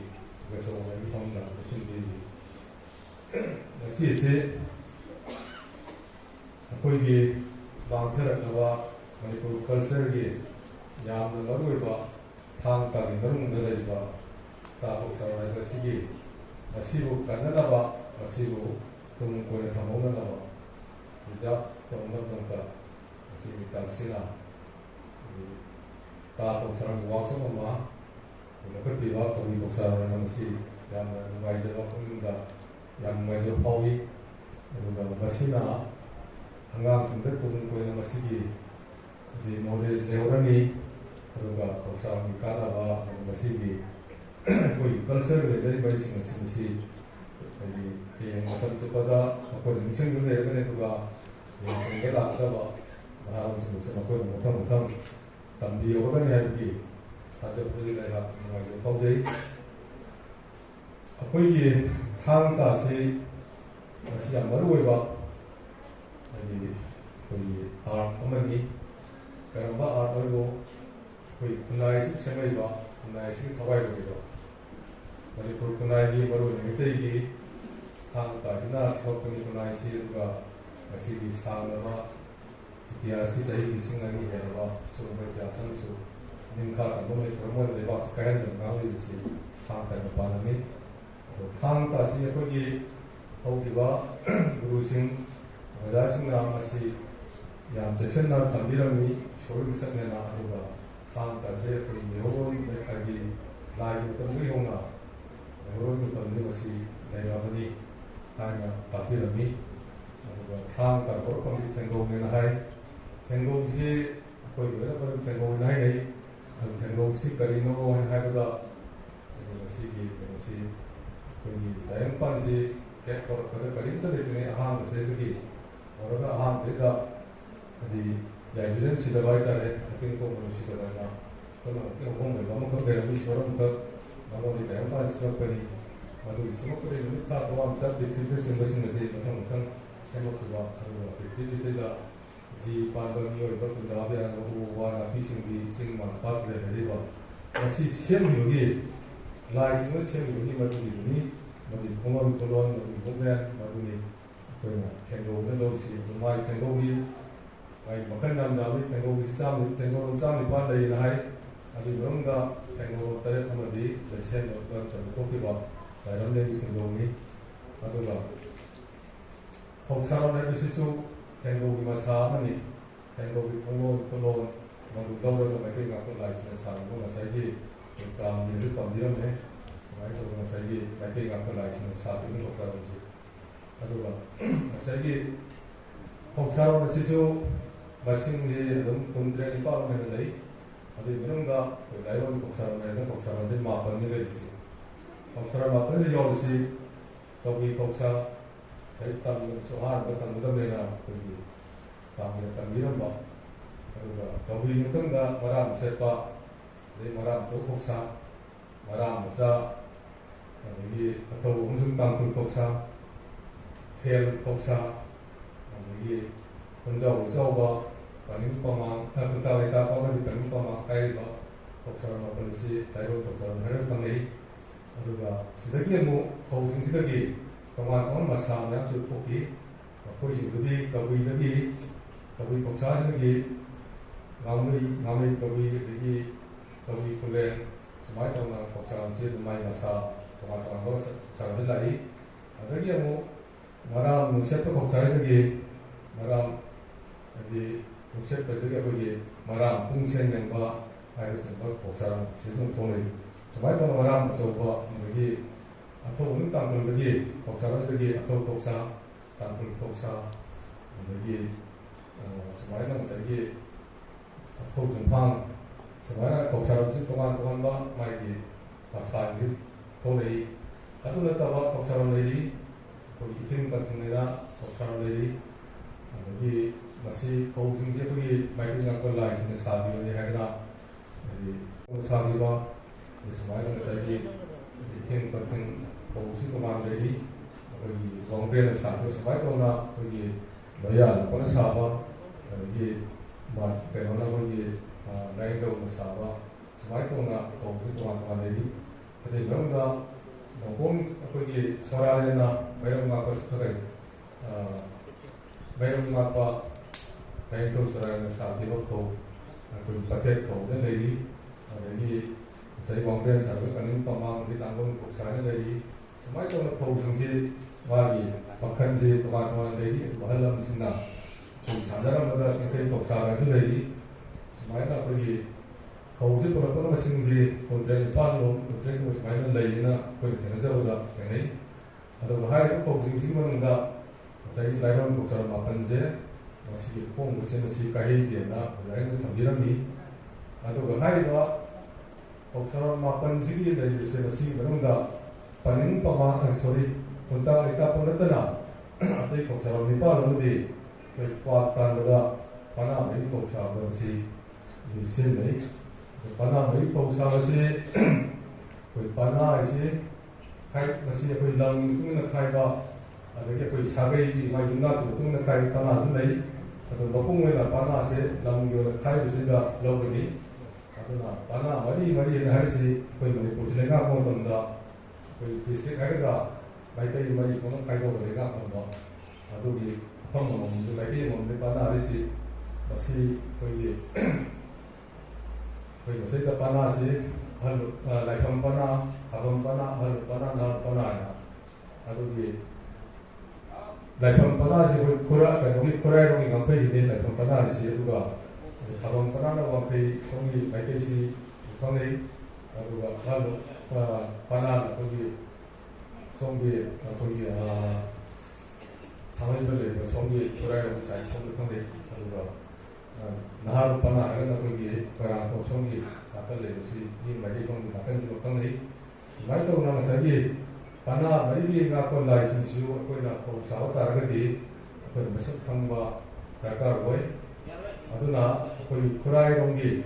Gaso Mari Pamda, Musindi, Masi से कोई भी ꯃꯥꯡꯊꯔꯛꯅꯕ ꯃꯅꯤꯄꯨꯔ ꯀꯜꯆꯔꯒꯤ ꯌꯥꯝꯅ ꯃꯔꯨꯑꯣꯏꯕ ꯊꯥꯡ ꯇꯥꯒꯤ ꯃꯅꯨꯡꯗ ꯂꯩꯔꯤꯕ ꯇꯥ ꯀꯣꯛꯆꯥꯔꯣꯜ ꯍꯥꯏꯕ ꯑꯁꯤꯒꯤ ꯃꯁꯤꯕꯨ ꯀꯟꯅꯅꯕ ꯃꯁꯤꯕꯨ ꯇꯨꯡ ꯀꯣꯏꯅ ꯊꯝꯍꯧꯅꯅꯕ ꯄ꯭ꯔꯤꯖꯥꯕ ꯇꯧꯅꯕꯗꯃꯛꯇ ꯃꯁꯤꯒꯤ ꯇꯥꯡꯁꯤꯅ ꯇꯥ ꯀꯣꯛꯆꯥꯔꯣꯜꯒꯤ ꯋꯥꯛꯁꯣꯞ ꯑꯃ ꯂꯧꯈꯠꯄꯤꯕ ꯀꯕꯤ ꯀꯣꯛꯆꯥꯔꯣꯜꯅ ꯃꯁꯤ ꯌꯥꯝꯅ ꯅꯨꯡꯉꯥꯏꯖꯕ ꯄꯨꯛꯅꯤꯡꯗ ꯌꯥꯝ ꯅꯨꯡꯉꯥꯏꯖꯕ ꯐꯥꯎꯏ ꯑꯗꯨꯒ ꯃꯁꯤꯅ ꯑꯉꯥꯡꯁꯤꯡꯗ ꯇꯨꯡ ꯀꯣꯏꯅ ꯃꯁꯤꯒꯤ ꯅꯣꯂꯦꯖ ꯂꯩꯍꯧꯔꯅꯤ ꯑꯗꯨꯒ ꯀꯣꯛꯆꯥꯔꯣꯜꯒꯤ ꯀꯥꯟꯅꯕ ꯃꯁꯤꯒꯤ ꯑꯩꯈꯣꯏꯒꯤ ꯀꯜꯆꯔ ꯂꯩꯖꯔꯤꯕꯁꯤꯡ ꯑꯁꯤ ꯃꯁꯤ ꯍꯥꯏꯗꯤ ꯍꯌꯦꯡ ꯃꯇꯝ ꯆꯨꯞꯄꯗ ꯃꯈꯣꯏꯅ ꯅꯤꯡꯁꯤꯡꯗꯨꯅ ꯂꯩꯔꯒꯅꯤ ꯑꯗꯨꯒ ꯍꯌꯦꯡ ꯂꯥꯛꯀꯗꯕ ꯅꯍꯥꯔꯣꯜꯁꯤꯡꯗꯁꯨ ꯃꯈꯣꯏꯅ ꯃꯊꯪ ꯃꯊꯪ ꯇꯝꯕꯤꯍꯧꯒꯅꯤ ꯍꯥꯏꯕꯒꯤ ꯊꯥꯖꯕꯗꯒꯤ ꯑꯩꯍꯥꯛ ꯅꯨꯡꯉꯥꯏꯖꯕ ꯐꯥꯎꯖꯩ ꯑꯩꯈꯣꯏꯒꯤ ꯊꯥꯡ ꯇꯥꯁꯤ ꯃꯁꯤ ꯌꯥꯝ ꯃꯔꯨꯑꯣꯏꯕ ꯍꯥꯏꯗꯤ ꯑꯩꯈꯣꯏꯒꯤ ꯑꯥꯔꯠ ꯑꯃꯅꯤ ꯀꯔꯝꯕ ꯑꯥꯔꯠ ꯑꯣꯏꯕꯨ ꯑꯩꯈꯣꯏ ꯈꯨꯟꯅꯥꯏꯁꯤ ꯁꯦꯝꯂꯛꯏꯕ ꯈꯨꯟꯅꯥꯏꯁꯤꯒꯤ ꯊꯋꯥꯏ ꯑꯣꯏꯔꯤꯕ ꯃꯅꯤꯄꯨꯔ ꯈꯨꯟꯅꯥꯏꯒꯤ ꯃꯔꯨꯑꯣꯏꯅ ꯃꯩꯇꯩꯒꯤ ꯊꯥꯡ ꯇꯥꯁꯤꯅ ꯁꯦꯝꯃꯛꯄꯅꯤ ꯈꯨꯟꯅꯥꯏꯁꯤ ꯑꯗꯨꯒ ꯃꯁꯤꯒꯤ ꯁꯥꯡꯂꯕ ꯏꯇꯤꯍꯥꯁꯀꯤ ꯆꯍꯤ 2,000 ꯍꯦꯜꯂꯕ ꯁꯤꯒꯨꯝꯕ ꯏꯇꯤꯍꯥꯁ ꯑꯃꯁꯨ ꯅꯤꯡꯈꯥ ꯊꯝꯕ ꯃꯅꯤꯄꯨꯔ ꯑꯃꯗ ꯂꯩꯕꯥꯛꯁꯤ ꯀꯥꯏꯍꯟꯗꯅ ꯉꯥꯡꯂꯤꯕꯁꯤ ꯊꯥꯡ ꯇꯥꯒꯤ ꯃꯄꯥꯟꯅꯤ ꯑꯗꯣ ꯊꯥꯡ ꯇꯥꯁꯤ ꯑꯩꯈꯣꯏꯒꯤ ꯍꯧꯈꯤꯕ ꯒꯨꯔꯨꯁꯤꯡ ꯑꯣꯖꯥꯁꯤꯡꯅ ꯃꯁꯤ ꯌꯥꯝ ꯆꯦꯛꯁꯤꯟꯅ ꯊꯝꯕꯤꯔꯝꯃꯤ ꯏꯁꯣꯔꯒꯤ ꯃꯤꯁꯛꯅꯦꯅ ꯑꯗꯨꯒ ꯊꯥꯡ ꯇꯥꯁꯤ ꯑꯩꯈꯣꯏ ꯃꯩꯍꯧꯔꯣꯜ ꯍꯥꯏꯗꯤ ꯂꯥꯏꯒꯤ ꯃꯇꯝꯗꯒꯤ ꯍꯧꯅ ꯃꯩꯍꯧꯔꯣꯜ ꯃꯇꯝꯗꯒꯤ ꯃꯁꯤ ꯂꯩꯔꯕꯅꯤ ꯍꯥꯏꯅ ꯇꯥꯛꯄꯤꯔꯝꯃꯤ ꯑꯗꯨꯒ ꯊꯥꯡ ꯇꯥ ꯍꯧꯔꯛꯐꯝꯗꯤ ꯊꯦꯡꯒꯧꯅꯦꯅ ꯍꯥꯏ ꯊꯦꯡꯒꯧꯁꯤ ꯑꯩꯈꯣꯏ ꯂꯣꯏꯅ ꯊꯦꯡꯒꯧꯅ ꯍꯥꯏꯅꯩ ꯑꯗꯨ ꯊꯦꯡꯒꯧꯁꯤ ꯀꯔꯤꯅꯣ ꯍꯥꯏꯕꯗ ꯃꯁꯤꯒꯤ ꯀꯩꯅꯣꯁꯤ ꯑꯩꯈꯣꯏꯒꯤ ꯇꯥꯏꯕꯪꯄꯥꯟꯁꯤ ꯍꯦꯛ ꯍꯧꯔꯛꯄꯗ ꯀꯔꯤꯝꯇ ꯂꯩꯇ꯭ꯔꯤꯉꯩ ꯑꯍꯥꯟꯕꯁꯤꯗꯒꯤ ꯍꯧꯔꯒ ꯑꯍꯥꯟꯕꯗ ꯍꯥꯏꯗꯤ ꯌꯥꯏꯕꯤꯔꯦꯟ ꯁꯤꯗꯕ ꯍꯥꯏꯇꯥꯔꯦ ꯑꯇꯤꯡ ꯀꯣꯡꯕꯅ ꯁꯤꯗꯕ ꯍꯥꯏꯅ ꯑꯩꯈꯣꯏꯅ ꯑꯍꯣꯡ ꯑꯣꯏꯕ ꯑꯃꯈꯛ ꯂꯩꯔꯝꯃꯤ ꯏꯁꯣꯔ ꯑꯃꯈꯛ ꯃꯉꯣꯟꯗ ꯇꯥꯏꯕꯪꯄꯥꯟ ꯁꯤꯃꯛꯄꯅꯤ ꯃꯗꯨꯒꯤ ꯁꯤꯃꯛꯄꯗꯒꯤ ꯅꯨꯃꯤꯠ ꯊꯥ ꯇꯣꯉꯥꯟꯕ ꯄ꯭ꯔꯤꯊꯤꯕꯤꯗ ꯆꯤꯡꯕꯁꯤꯡ ꯑꯁꯤ ꯃꯊꯪ ꯃꯊꯪ ꯁꯦꯝꯃꯛꯈꯤꯕ ꯑꯗꯨꯒ ꯄ꯭ꯔꯤꯊꯤꯕꯤꯁꯤꯗ ꯖꯤ ꯄꯥꯟꯕ ꯃꯤꯑꯣꯏꯕ ꯈꯨꯟꯗꯥꯕ ꯌꯥꯕ ꯎ ꯋꯥ ꯅꯥꯄꯤ ꯁꯤꯡꯕꯤ ꯆꯤꯡ ꯃꯥꯟ ꯄꯥꯠ ꯂꯩꯔꯤꯕ ꯃꯁꯤ ꯁꯦꯝꯈꯤꯕꯒꯤ ꯂꯥꯏꯁꯤꯡꯅ ꯁꯦꯝꯈꯤꯕꯒꯤ ꯃꯗꯨꯒꯤꯗꯨꯅꯤ ꯃꯗꯨꯒꯤ ꯈꯣꯡꯂꯣꯟ ꯈꯣꯜꯂꯣꯟ ꯃꯗꯨꯒꯤ ꯃꯨꯞꯃꯦꯟ ꯃꯗꯨꯅꯤ ꯑꯩꯈꯣꯏꯅ ꯊꯦꯡꯒꯧꯅ ꯂꯧꯔꯤꯁꯤ ꯑꯗꯨ ꯃꯥꯒꯤ ꯊꯦꯡꯒꯧꯒꯤ ꯃꯥꯒꯤ ꯃꯈꯜ ꯌꯥꯝ ꯌꯥꯝꯃꯤ ꯊꯦꯡꯒꯧꯒꯤ ꯊꯦꯡꯒꯧ 9 ꯂꯩꯅ ꯍꯥꯏ ꯑꯗꯨꯒꯤ ꯃꯅꯨꯡꯗ ꯊꯦꯡꯒꯧ 7 ꯑꯃꯗꯤ ꯂꯩꯁꯦꯟꯗ ꯊꯣꯛꯈꯤꯕ ꯂꯥꯏꯔꯝꯂꯦꯟꯒꯤ ꯊꯦꯡꯒꯧꯅꯤ ꯑꯗꯨꯒ ꯀꯣꯛꯆꯥꯔꯣꯜ ꯍꯥꯏꯕꯁꯤꯁꯨ ꯊꯦꯡꯒꯧꯒꯤ ꯃꯁꯥ ꯑꯃꯅꯤ ꯊꯦꯡꯒꯧꯒꯤ ꯈꯣꯡꯂꯣꯟ ꯈꯣꯜꯂꯣꯟ ꯃꯗꯨ ꯂꯧꯔꯒ ꯃꯩꯇꯩ ꯉꯥꯛꯄ ꯂꯥꯏꯁꯤꯡꯅ ꯁꯥꯔꯝꯕ ꯉꯁꯥꯏꯒꯤ ꯇꯥꯝꯒꯤ ꯄꯥꯝꯕꯤꯔꯝꯃꯦ ꯁꯨꯃꯥꯏꯅ ꯇꯧꯕ ꯉꯁꯥꯏꯒꯤ ꯃꯩꯇꯩ ꯉꯥꯛꯄ ꯂꯥꯏꯁꯤꯡꯅ ꯁꯥꯈꯤꯕ ꯀꯣꯛꯆꯥꯔꯣꯜꯁꯤ ꯑꯗꯨꯒ ꯉꯁꯥꯏꯒꯤ ꯀꯣꯛꯆꯥꯔꯣꯜ ꯑꯁꯤꯁꯨ ꯃꯁꯤꯡꯁꯤ ꯑꯗꯨꯝ 9 ꯍꯦꯟꯅ ꯂꯩ ꯑꯗꯨꯒꯤ ꯃꯅꯨꯡꯗ ꯑꯩꯈꯣꯏ ꯂꯥꯏꯔꯣꯟ ꯀꯣꯛꯆꯥꯔꯣꯜ ꯍꯥꯏꯅ ꯀꯣꯛꯆꯥꯔꯣꯜꯁꯤ 9ꯅꯤ ꯂꯩꯔꯤꯁꯤ ꯀꯣꯛꯆꯥꯔꯣꯜ 9ꯗ ꯌꯥꯎꯔꯤꯁꯤ ꯀꯧꯕꯤ ꯀꯧꯁꯥ ꯉꯁꯥꯏ ꯇꯝꯕꯗꯁꯨ ꯑꯍꯥꯟꯕ ꯇꯝꯒꯗꯕꯅꯤꯅ ꯑꯩꯈꯣꯏꯒꯤ ꯇꯥꯝꯅ ꯇꯝꯕꯤꯔꯝꯕ ꯑꯗꯨꯒ ꯀꯧꯕꯤ ꯃꯇꯨꯡꯗ ꯃꯔꯥꯝ ꯁꯦꯠꯄ ꯑꯗꯩ ꯃꯔꯥꯝ ꯆꯧ ꯀꯣꯛꯁꯥ ꯃꯔꯥꯝ ꯃꯆꯥ ꯑꯗꯒꯤ ꯑꯊꯧ ꯑꯃꯁꯨꯡ ꯇꯥꯡꯈꯨꯜ ꯀꯣꯛꯁꯥ ꯊꯦꯜ ꯀꯣꯛꯁꯥ ꯑꯗꯒꯤ ꯈꯨꯟꯖꯥꯎ ꯑꯆꯧꯕ ꯄꯥꯅꯤꯡ ꯄꯥꯃꯥꯡ ꯀꯨꯟꯇꯥ ꯂꯩꯇꯥꯛꯄ ꯑꯃꯗꯤ ꯄꯥꯅꯤꯡ ꯄꯥꯃꯥꯡ ꯍꯥꯏꯔꯤꯕ ꯀꯣꯛꯆꯥꯔꯣꯜ 9 ꯑꯁꯤ ꯇꯥꯏꯕꯪ ꯀꯣꯛꯆꯥꯔꯣꯜ ꯍꯥꯏꯔꯒ ꯈꯪꯅꯩ ꯑꯗꯨꯒ ꯁꯤꯗꯒꯤ ꯑꯃꯨꯛ ꯐꯧꯁꯤꯡꯁꯤꯗꯒꯤ ꯇꯣꯉꯥꯟ ꯇꯣꯉꯥꯟꯕ ꯃꯁꯥ ꯃꯌꯥꯝꯁꯨ ꯊꯣꯛꯈꯤ ꯃꯈꯣꯏꯁꯤꯡꯗꯨꯗꯤ ꯀꯕꯨꯏꯗꯒꯤ ꯀꯕꯨꯏ ꯀꯣꯛꯁꯥꯁꯤꯡꯗꯒꯤ ꯉꯥꯃꯩ ꯀꯕꯨꯏ ꯑꯗꯒꯤ ꯀꯕꯨꯏ ꯈꯨꯂꯦꯟ ꯁꯨꯃꯥꯏꯅ ꯇꯧꯅ ꯀꯣꯛꯆꯥꯔꯣꯜꯁꯤ ꯑꯗꯨꯝ ꯃꯥꯏ ꯃꯁꯥ ꯇꯣꯉꯥꯟ ꯇꯣꯉꯥꯟꯕ ꯀꯣꯛꯆꯥꯔꯣꯜꯗ ꯂꯥꯛꯏ ꯑꯗꯒꯤ ꯑꯃꯨꯛ ꯃꯔꯥꯝ ꯅꯨꯡꯁꯦꯠꯄ ꯀꯣꯛꯆꯥꯔꯣꯜꯗꯒꯤ ꯃꯔꯥꯝ ꯍꯥꯏꯗꯤ ꯅꯨꯡꯁꯦꯠꯄꯁꯤꯗꯒꯤ ꯑꯩꯈꯣꯏꯒꯤ ꯃꯔꯥꯝ ꯄꯨꯡꯁꯦꯟ ꯌꯦꯡꯕ ꯍꯥꯏꯕꯁꯤꯡꯕ ꯀꯣꯛꯆꯥꯔꯣꯜ ꯁꯤꯁꯨ ꯊꯣꯛꯂꯛꯏ ꯁꯨꯃꯥꯏꯅ ꯇꯧꯅ ꯃꯔꯥꯝ ꯑꯆꯧꯕ ꯑꯗꯒꯤ ꯑꯊꯧꯕ ꯇꯥꯡꯈꯨꯜꯗꯒꯤ ꯀꯣꯛꯆꯥꯔꯣꯜꯗꯒꯤ ꯑꯊꯧ ꯀꯣꯛꯁꯥ ꯇꯥꯡꯈꯨꯜ ꯀꯣꯛꯁꯥ ꯑꯗꯒꯤ ꯁꯨꯃꯥꯏꯅ ꯉꯁꯥꯏꯒꯤ ꯑꯊꯧ ꯆꯨꯝꯐꯥꯡ ꯁꯨꯃꯥꯏꯅ ꯀꯣꯛꯆꯥꯔꯣꯜꯁꯤ ꯇꯣꯉꯥꯟ ꯇꯣꯉꯥꯟꯕ ꯃꯥꯒꯤ ꯃꯁꯥꯒꯤ ꯊꯣꯛꯂꯛꯏ ꯑꯗꯨ ꯅꯠꯇꯕ ꯀꯣꯛꯆꯥꯔꯣꯜ ꯂꯩꯔꯤ ꯑꯩꯈꯣꯏꯒꯤ ꯏꯆꯤꯡ ꯄꯟꯊꯨꯡꯅꯦꯅ ꯀꯣꯛꯆꯥꯔꯣꯜ ꯂꯩꯔꯤ ꯑꯗꯒꯤ ꯃꯁꯤ ꯐꯧꯁꯤꯡꯁꯤ ꯑꯩꯈꯣꯏꯒꯤ ꯃꯩꯇꯩ ꯉꯥꯛꯄ ꯂꯥꯏꯁꯤꯡꯅ ꯁꯥꯕꯤꯕꯅꯤ ꯍꯥꯏꯗꯅ ꯍꯥꯏꯗꯤ ꯁꯥꯕꯤꯕ ꯁꯨꯃꯥꯏꯅ ꯉꯁꯥꯏꯒꯤ ꯏꯊꯤꯡ ꯄꯟꯊꯨꯡ ꯐꯧꯁꯤ ꯇꯣꯉꯥꯟ ꯂꯩꯔꯤ ꯑꯩꯈꯣꯏꯒꯤ ꯋꯥꯡꯕ꯭ꯔꯦꯟꯅ ꯁꯥꯈꯤꯕ ꯁꯨꯃꯥꯏꯅ ꯇꯧꯅ ꯑꯩꯈꯣꯏꯒꯤ ꯂꯣꯌꯥ ꯂꯛꯄꯅ ꯁꯥꯕ ꯑꯗꯒꯤ ꯀꯩꯅꯣꯅ ꯑꯩꯈꯣꯏꯒꯤ ꯂꯥꯏꯌꯦꯡꯗꯧꯅ ꯁꯥꯕ ꯁꯨꯃꯥꯏꯅ ꯇꯧꯅ ꯐꯧꯁꯤ ꯇꯣꯉꯥꯟ ꯇꯣꯉꯥꯟ ꯂꯩꯔꯤ ꯑꯗꯨꯒꯤ ꯃꯅꯨꯡꯗ ꯅꯣꯡꯄꯣꯛ ꯑꯩꯈꯣꯏꯒꯤ ꯁꯣꯔꯥꯔꯦꯟꯅ ꯃꯩꯔꯝ ꯉꯥꯛꯄ ꯃꯩꯔꯝ ꯉꯥꯛꯄ Thank you for the South Tiboko, Patet Ko, the lady, lady, say one grand service, and Pamang, the Tangon Cook Sana lady. So my own approach, Wadi, Pakanji, Tomato lady, Bahalam Sina, Sandara Mother, Sankay Cook Sana lady. So my lady, Cozy for a Pama Sinji, Hotel Palo, the train was my lady, for the Tenaza, Fene. And the higher coaching Simanga, say, Lion Cooks are Mapanze. Masih pun masih kahit dia na, lain tu tambiran ni. Atau bahaya doa, kalau mapan sini dari masih berunda, panen pama sorry, untuk kita pun ada na. Atau kalau ni palu di, kuatan doa, panah ni kalau masih di sini, panah ni kalau masih, panah masih, kait masih apa hilang itu nak kait doa, ada kita sagai di majunga tu nak kait panah tu ni. Atau bapung wala pana se lam yo khai bi da lobani atuna pana mari na harsi koi mani pusle nga ko tonda koi district khai da bai kai mari ko khai do le ga ko do adu bi pam mo mu bai kai mo ne pana harsi basi koi se da pana se hal lai kam pana hal pana na pana na adu bi Lai Pampana si Kura, kan ongi Kura ongi ngampai ini Lai Pampana si juga. Kalau Pampana na ngampai ongi baik si ongi juga kalau Pampana ongi songi ongi tangan beli songi Kura ongi saya songi ongi juga. Nahar Pampana kan ongi Kura songi apa le si ini baik songi makan juga ongi. Mai tu nama saya Pana mari ngakon license yu koi na ko saw taragati ko masak thangba sarkar boy aduna koi khurai rongi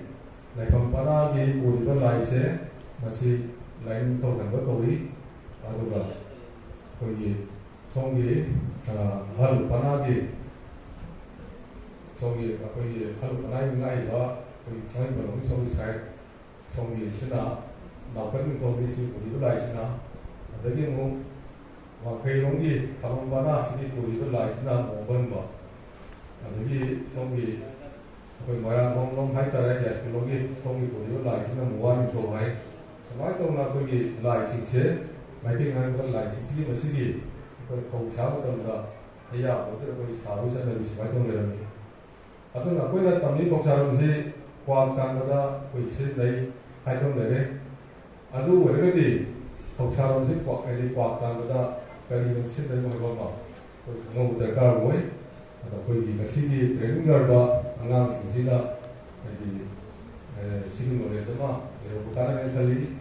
lai pampana gi uriba license masi line to thangba koi aduga koi songi hal pana gi songi koi hal pana ngai ba koi thai ba rongi songi sai songi sina na kan ko bi si uriba license Jadi mu, wakai longi, kalau mana sini tu itu license open ba. Jadi longi, apa maya long hai cara ya, longi longi tu itu license muan itu hai. Semua itu nak pergi license, macam mana kalau license ni mesti di, kalau kau siapa tu dah, ya, betul kau siapa sana mesti macam mana ni. Atau nak kau nak tamni kau siapa mesti kuatkan pada kau isi dari hai tu dari. Aduh, mereka di Kau sahaja mesti kuat kali kuatan pada kali mesti dari mana mana. Kau terkar boy, atau kau di mesti di training ada angang sini lah. Jadi sini boleh sama. Kalau bukan yang kali,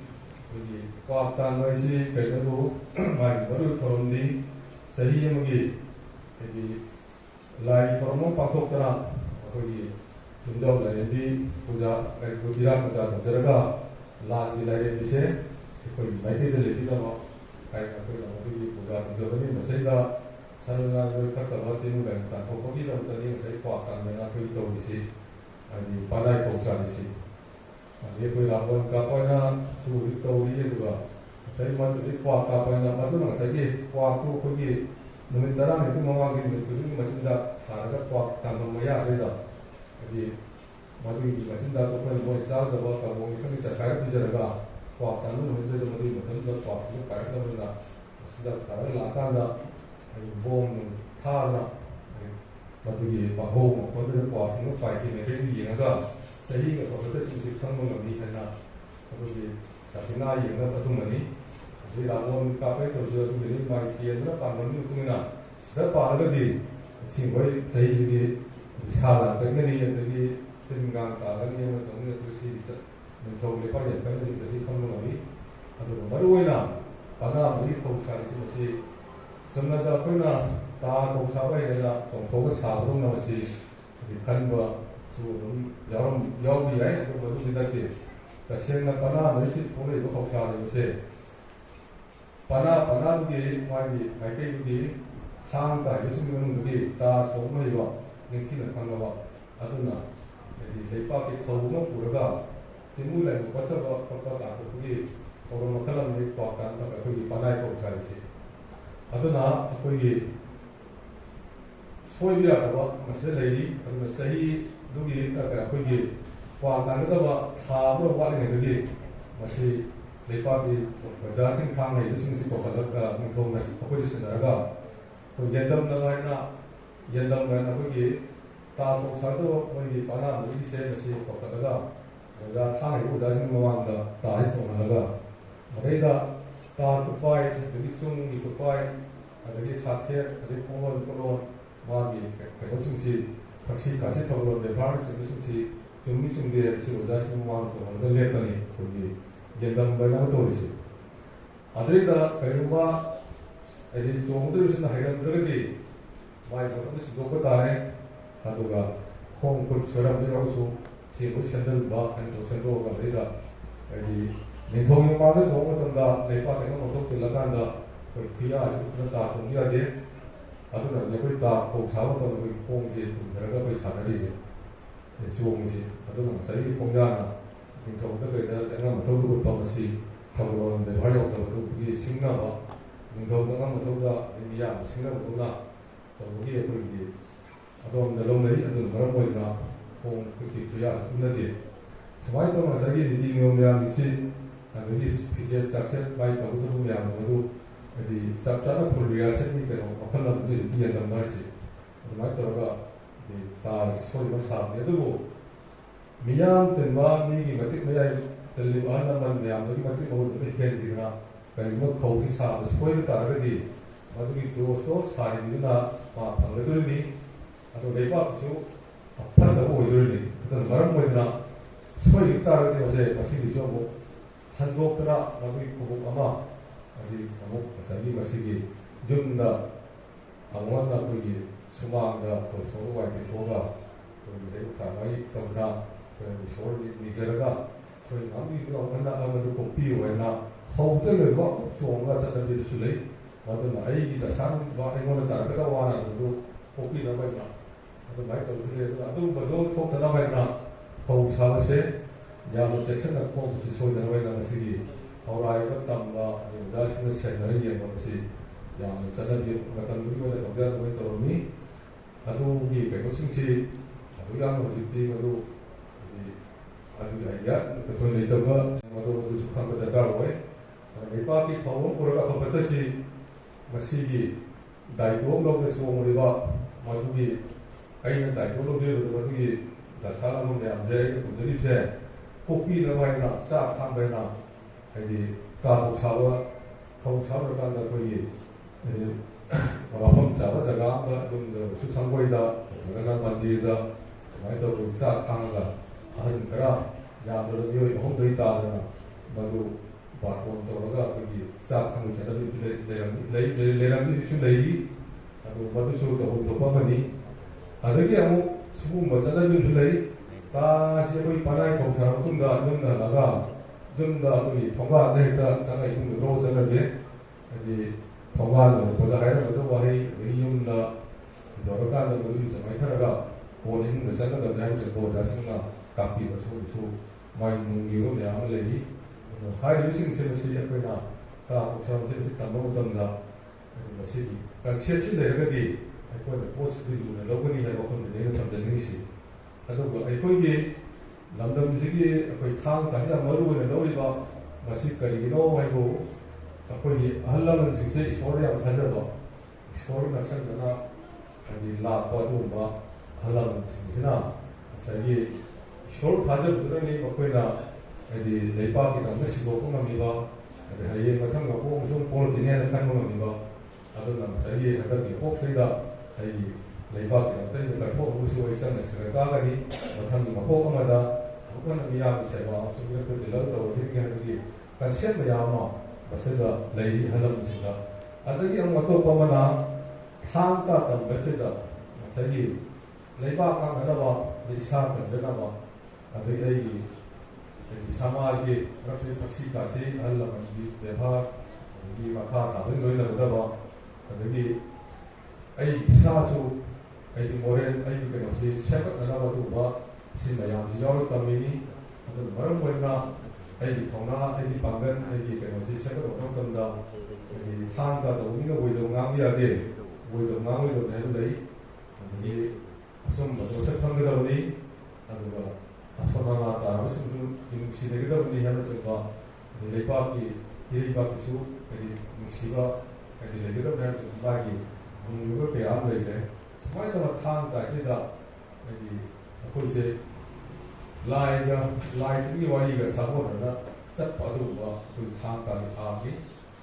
jadi kuatan mesti kaya tu main baru turun di sehari mungkin. Jadi lain turun patok terang. Kau di tunda lain di puja kau tidak puja terjaga. Lain di lain di se. Koi baik itu lagi dah mak, kayak apa yang orang puja puja ni mesti dah sana mereka terhati mungkin tak kau pergi dah tadi saya kuatkan mereka koi tahu isi, ini pandai kau cari isi. Dia koi lakukan kapanya sulit tahu dia juga. Saya mahu jadi kuat kapanya, mahu nak saya kuat tu pergi. Sementara itu mengawal itu mesti dah harga kuat tanpa maya ada. Jadi mahu ini mesti dah tu pun boleh sah dah bawa kamu itu kita kaya bicara. Kuatan itu mesti ada mesti betul kuat itu kaya tu benda sudah sekarang lakukan dah bom thar dah batu bahu maupun itu kuat itu baik ini dia juga sehingga kalau kita sih sama ni karena kalau di sakina yang dah betul ni jadi lawan kafe tu sudah tu ni baik dia tu pandan itu ni na sudah pandan di singgai jadi salah kerana ni jadi tinggal tahan dia macam ni tu sih Mentau lepas dia kan jadi kamu lagi, aduh baru ina, pada beri kau cari mesti, sebenarnya apa ina, tak kau sahaja ina, kau sahaja tu mesti dikan bah, suruh jauh dia, tu baru kita tu, kasihan nak pada mesti boleh kau sahaja mesti, pada tu dia, mai tu sang tak, itu semua tu tak semua itu, ni kita kan bah, aduh na, jadi lepas kita tahu mana pura Timu lain kata bahawa tak pergi orang makanan ni kuatkan tak pergi pandai kau cari sih. Atau nak pergi soibi ataba masih lagi atau masih dugi aku wah tanda taba thabro wali ngedegi masih lepas di bajar sing thang itu sing pokala mungkin masih aku di sana aku yendam dengan aku tahu satu aku panah ini saya masih pokala bajar thang itu bajar sing mawanda tahu semua mereka tahu kupai jadi sung itu kupai ada di saatnya ada kolon magi kalau sungsi taksi kasih tahu lebar sungsi cumi dia si udah semua tu ada lihat ni kogi jendam banyak tu isi ada ita kerumah ada jom tu isi nak hilang terjadi baik kalau si dua kota ada juga hong kong sekarang dia also si sendal bah kan tu sendal kan ada jadi ni thong yang mana thong tu dah lepas tengok motor tu lakan dah kia tu dah thong dia deh ada nak dia dah kau sahaja tu hong je tu mereka sana je suongisi aduh saya kongjana itu kita kita tengah betul betul tahu mesti tahu orang berhayat tahu betul pergi singa bah itu tengah betul dah India singa betul lah tahu pergi aku pergi aduh dalam ni aduh orang boleh nak kong pergi pria sebenarnya dia semua itu orang saya di timur yang mesti ada di pijat jakset baik tahu betul yang itu jadi sabjana perliasan ni kalau akan nak dia dia dan masih semua itu orang di tas soal masalah itu bu, miyam tenba ni matik maya terlibat nama miyam lagi matik mau berfikir di mana, kalau mau kau kisah soal itu ada di, madu itu soal saya di mana, apa itu ni, atau lepas itu apa tahu itu ni, kita barang mau itu na, soal itu ada di masih di siapa, handok tera madu itu kubuk ama, jadi kamu masih di jumlah awan nak pergi semua anda tu semua wajib juga, kemudian kami tahu soal ni jeraga, soal kami juga anda tu kopi wena, hotel juga semua cara dia sulai, macam mana kita sekarang bawa yang mana kita wana tu kopi nama itu, atau baik tahu dia tu betul tu nama itu, kau sahaja se, yang section aku mesti soal nama itu masih, orang itu tambah, dah semua sendiri yang masih, yang cara dia macam tu juga tahu dia nama itu ni. Aduh, ni kalau singsi, aduh yang mesti aduh ya, betul itu kan, aduh suka berjaga away. Lepas kita tahu orang apa betul si masih di daito logo semua mereka, mahu di, ayat daito logo dia mahu di dasar logo dia ambil, jadi saya kopi nama ina, sah tambah ina, jadi tahu sahaja kan dah pergi. orang cara jaga apa tu susah koi dah, orang mandi dah, semua itu bisa kangga, ahli kerja, yang berlebih orang tu ita dah, baru barang tu orang pergi, sah kangga cara itu leram itu sudah lagi, baru sudah untuk apa ni, ada yang semua macam itu lagi, tak siapa ipanai kau sarang tu dah laga, dah pergi, thongga dah kita sangat itu terus sangat dia, jadi 통과하는 보다 하여는 그도 와해 의용나 여러가는 우리 정말 타라가 원인 의사가 내가 저 자신나 답비로 소리소 많이 농기로 내가 레이 하이 유싱세시 약이나 다 처럼 제시 담보던가 뭐시기 그 시치 내가디 아이고 포스트도 로그니 하고 근데 내가 좀 되는시 그래도 그 아이고기 남담지기 거의 탕 다시 한번 머루고 넣으리가 맛있거리기로 하고 아코이 할라는 직세 소리하고 다져도 소리나 생각나 아니 라빠도 뭐 할라는 직세나 자기 소리 다져들으니 아코이나 아니 내빠기 남으시고 공감이가 아니 하이에 같은 거 보고 좀 보는 디네는 칸 공감이가 아들나 자기 하다기 혹시다 아이 내빠기 어떤 거 토르시고 있으면 스가가니 같은 거 보고마다 그거는 미야미 세와 좀 이렇게 들어도 이렇게 하는 게 간 시험이 야마 maksudnya lagi halam sila. Ada yang waktu pemana tangta dan berbeda. Jadi lepas kan ada apa desa berbeda apa. Ada lagi sama lagi maksudnya taksi kasih halam di lepas di maka tahun dua ribu berapa. Ada lagi sahaja di moren kita masih sepak ada apa tu apa si mayang jauh tamini ada barang mereka 아이 통나 아이 방변 아이 그것이 세계로 어떤 다 이 상다도 우리가 보이도 낭비하게 보이도 낭비도 내려래 여기 아som 색판거다보니 아두가 아소나나 따라서 뭉치되거다보니 하는 점과 레이바기 이레이바기수 그리 뭉치가 그리 레거다보니 하는 점과기 이걸 배안 거이래 스마이터나 탕다 이다 여기 거기서 라이트니 와리가 사고나 짝빠도가 그 탕까지 아기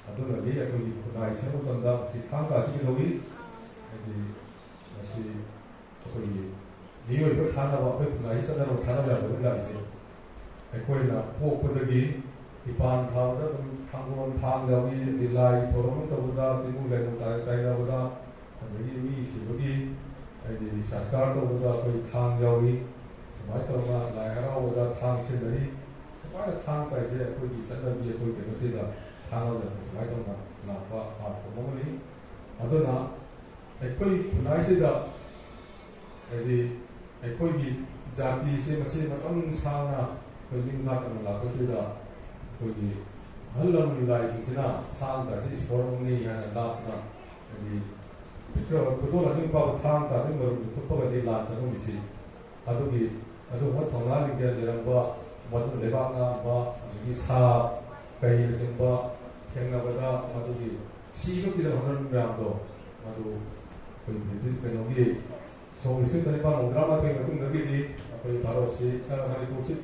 아두는 여기 나이 세우던다 시 탕까지 여기 다시 거기 미국을 타나와 그나 있어다로 타나라고 올라이지 거기나 포크들이 이반 타오다 한국은 탕자위 딜라이 토론은 또보다 미국에는 다이다보다 여기 미시 여기 이 사스카르도보다 거의 탕자위 스마이터가 라이하라보다 탕신들이 스마이터 탕까지 거기 산다비에 거기 되면서다 탕하다 스마이터가 나와 아고 뭐니 아도나 कोई नाइसेदा यदि कोई भी जाति से मसे मतम साना कोई लिंगा तम लागोदा कोई हल्लम लाइ सिना थांग दा से स्पोर्टनी याना लापना यदि पिट्रो कोदोला लिंगा थांग दा दिन मरु थपगा दे लान सनो मिसी अदुगी अदु हो थोना लिंगे लेरंबा मदु लेबांगा बा यदि सा कई सिंबा थेंनाबदा अदुगी सीनो किदा होनन म्यामदो अदु 그놈이 서울 센터니까 드라마 같은 것들이 거의 바로 시 하나하나 곳이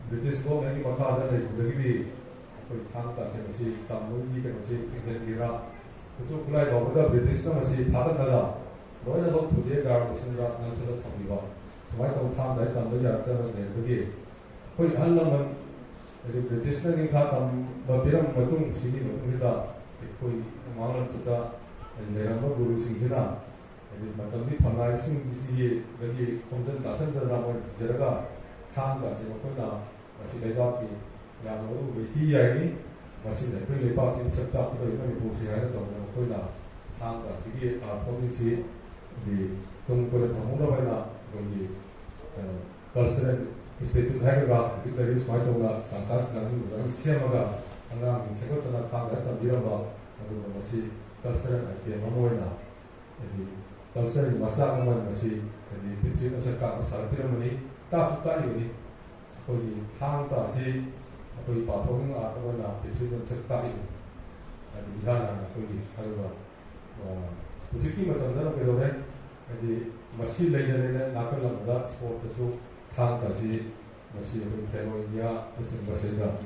브리티스고 내기 막하다는 것들이 거의 강다세 것이 담문이 것이 굉장히라 그래서 그날 너보다 브리티스가 것이 받아나가 너희는 너 두개 가고 생각 남처럼 탑니가 정말 또 탐다 했던 거지 않다는 그게 거의 한람은 여기 브리티스는 가담 비랑 같은 시기 같습니다 거의 마음을 주다 내가 뭐 모르시지나 마땅히 반가이신 기시에 여기 공전 나선전라고 디저가 탕가시 먹거나 마시 내가기 양으로 희야이 마시 내가 빠진 석다 그걸 이번에 보시하는 동안 거기다 탕가시기 본인시 이 동거를 통로바나 거기 걸스는 이스테이트 해가 그들이 스마이토가 상타스나는 무슨 시험가 항상 인생을 탕가 했던 이런 거 그리고 마시 걸스는 이렇게 넘어오나 여기 걸스는 마사가만 마시 여기 비트리노 색깔 살피려니 따수따이니 거기 탕다시 거기 바보는 아까거나 비트리노 색깔이 여기 이하나 거기 하루가 무식이 맞다는 거로래 여기 마시 레이저는 나클라보다 스포츠수 탕다시 마시 여기 테로이야 무슨 것이다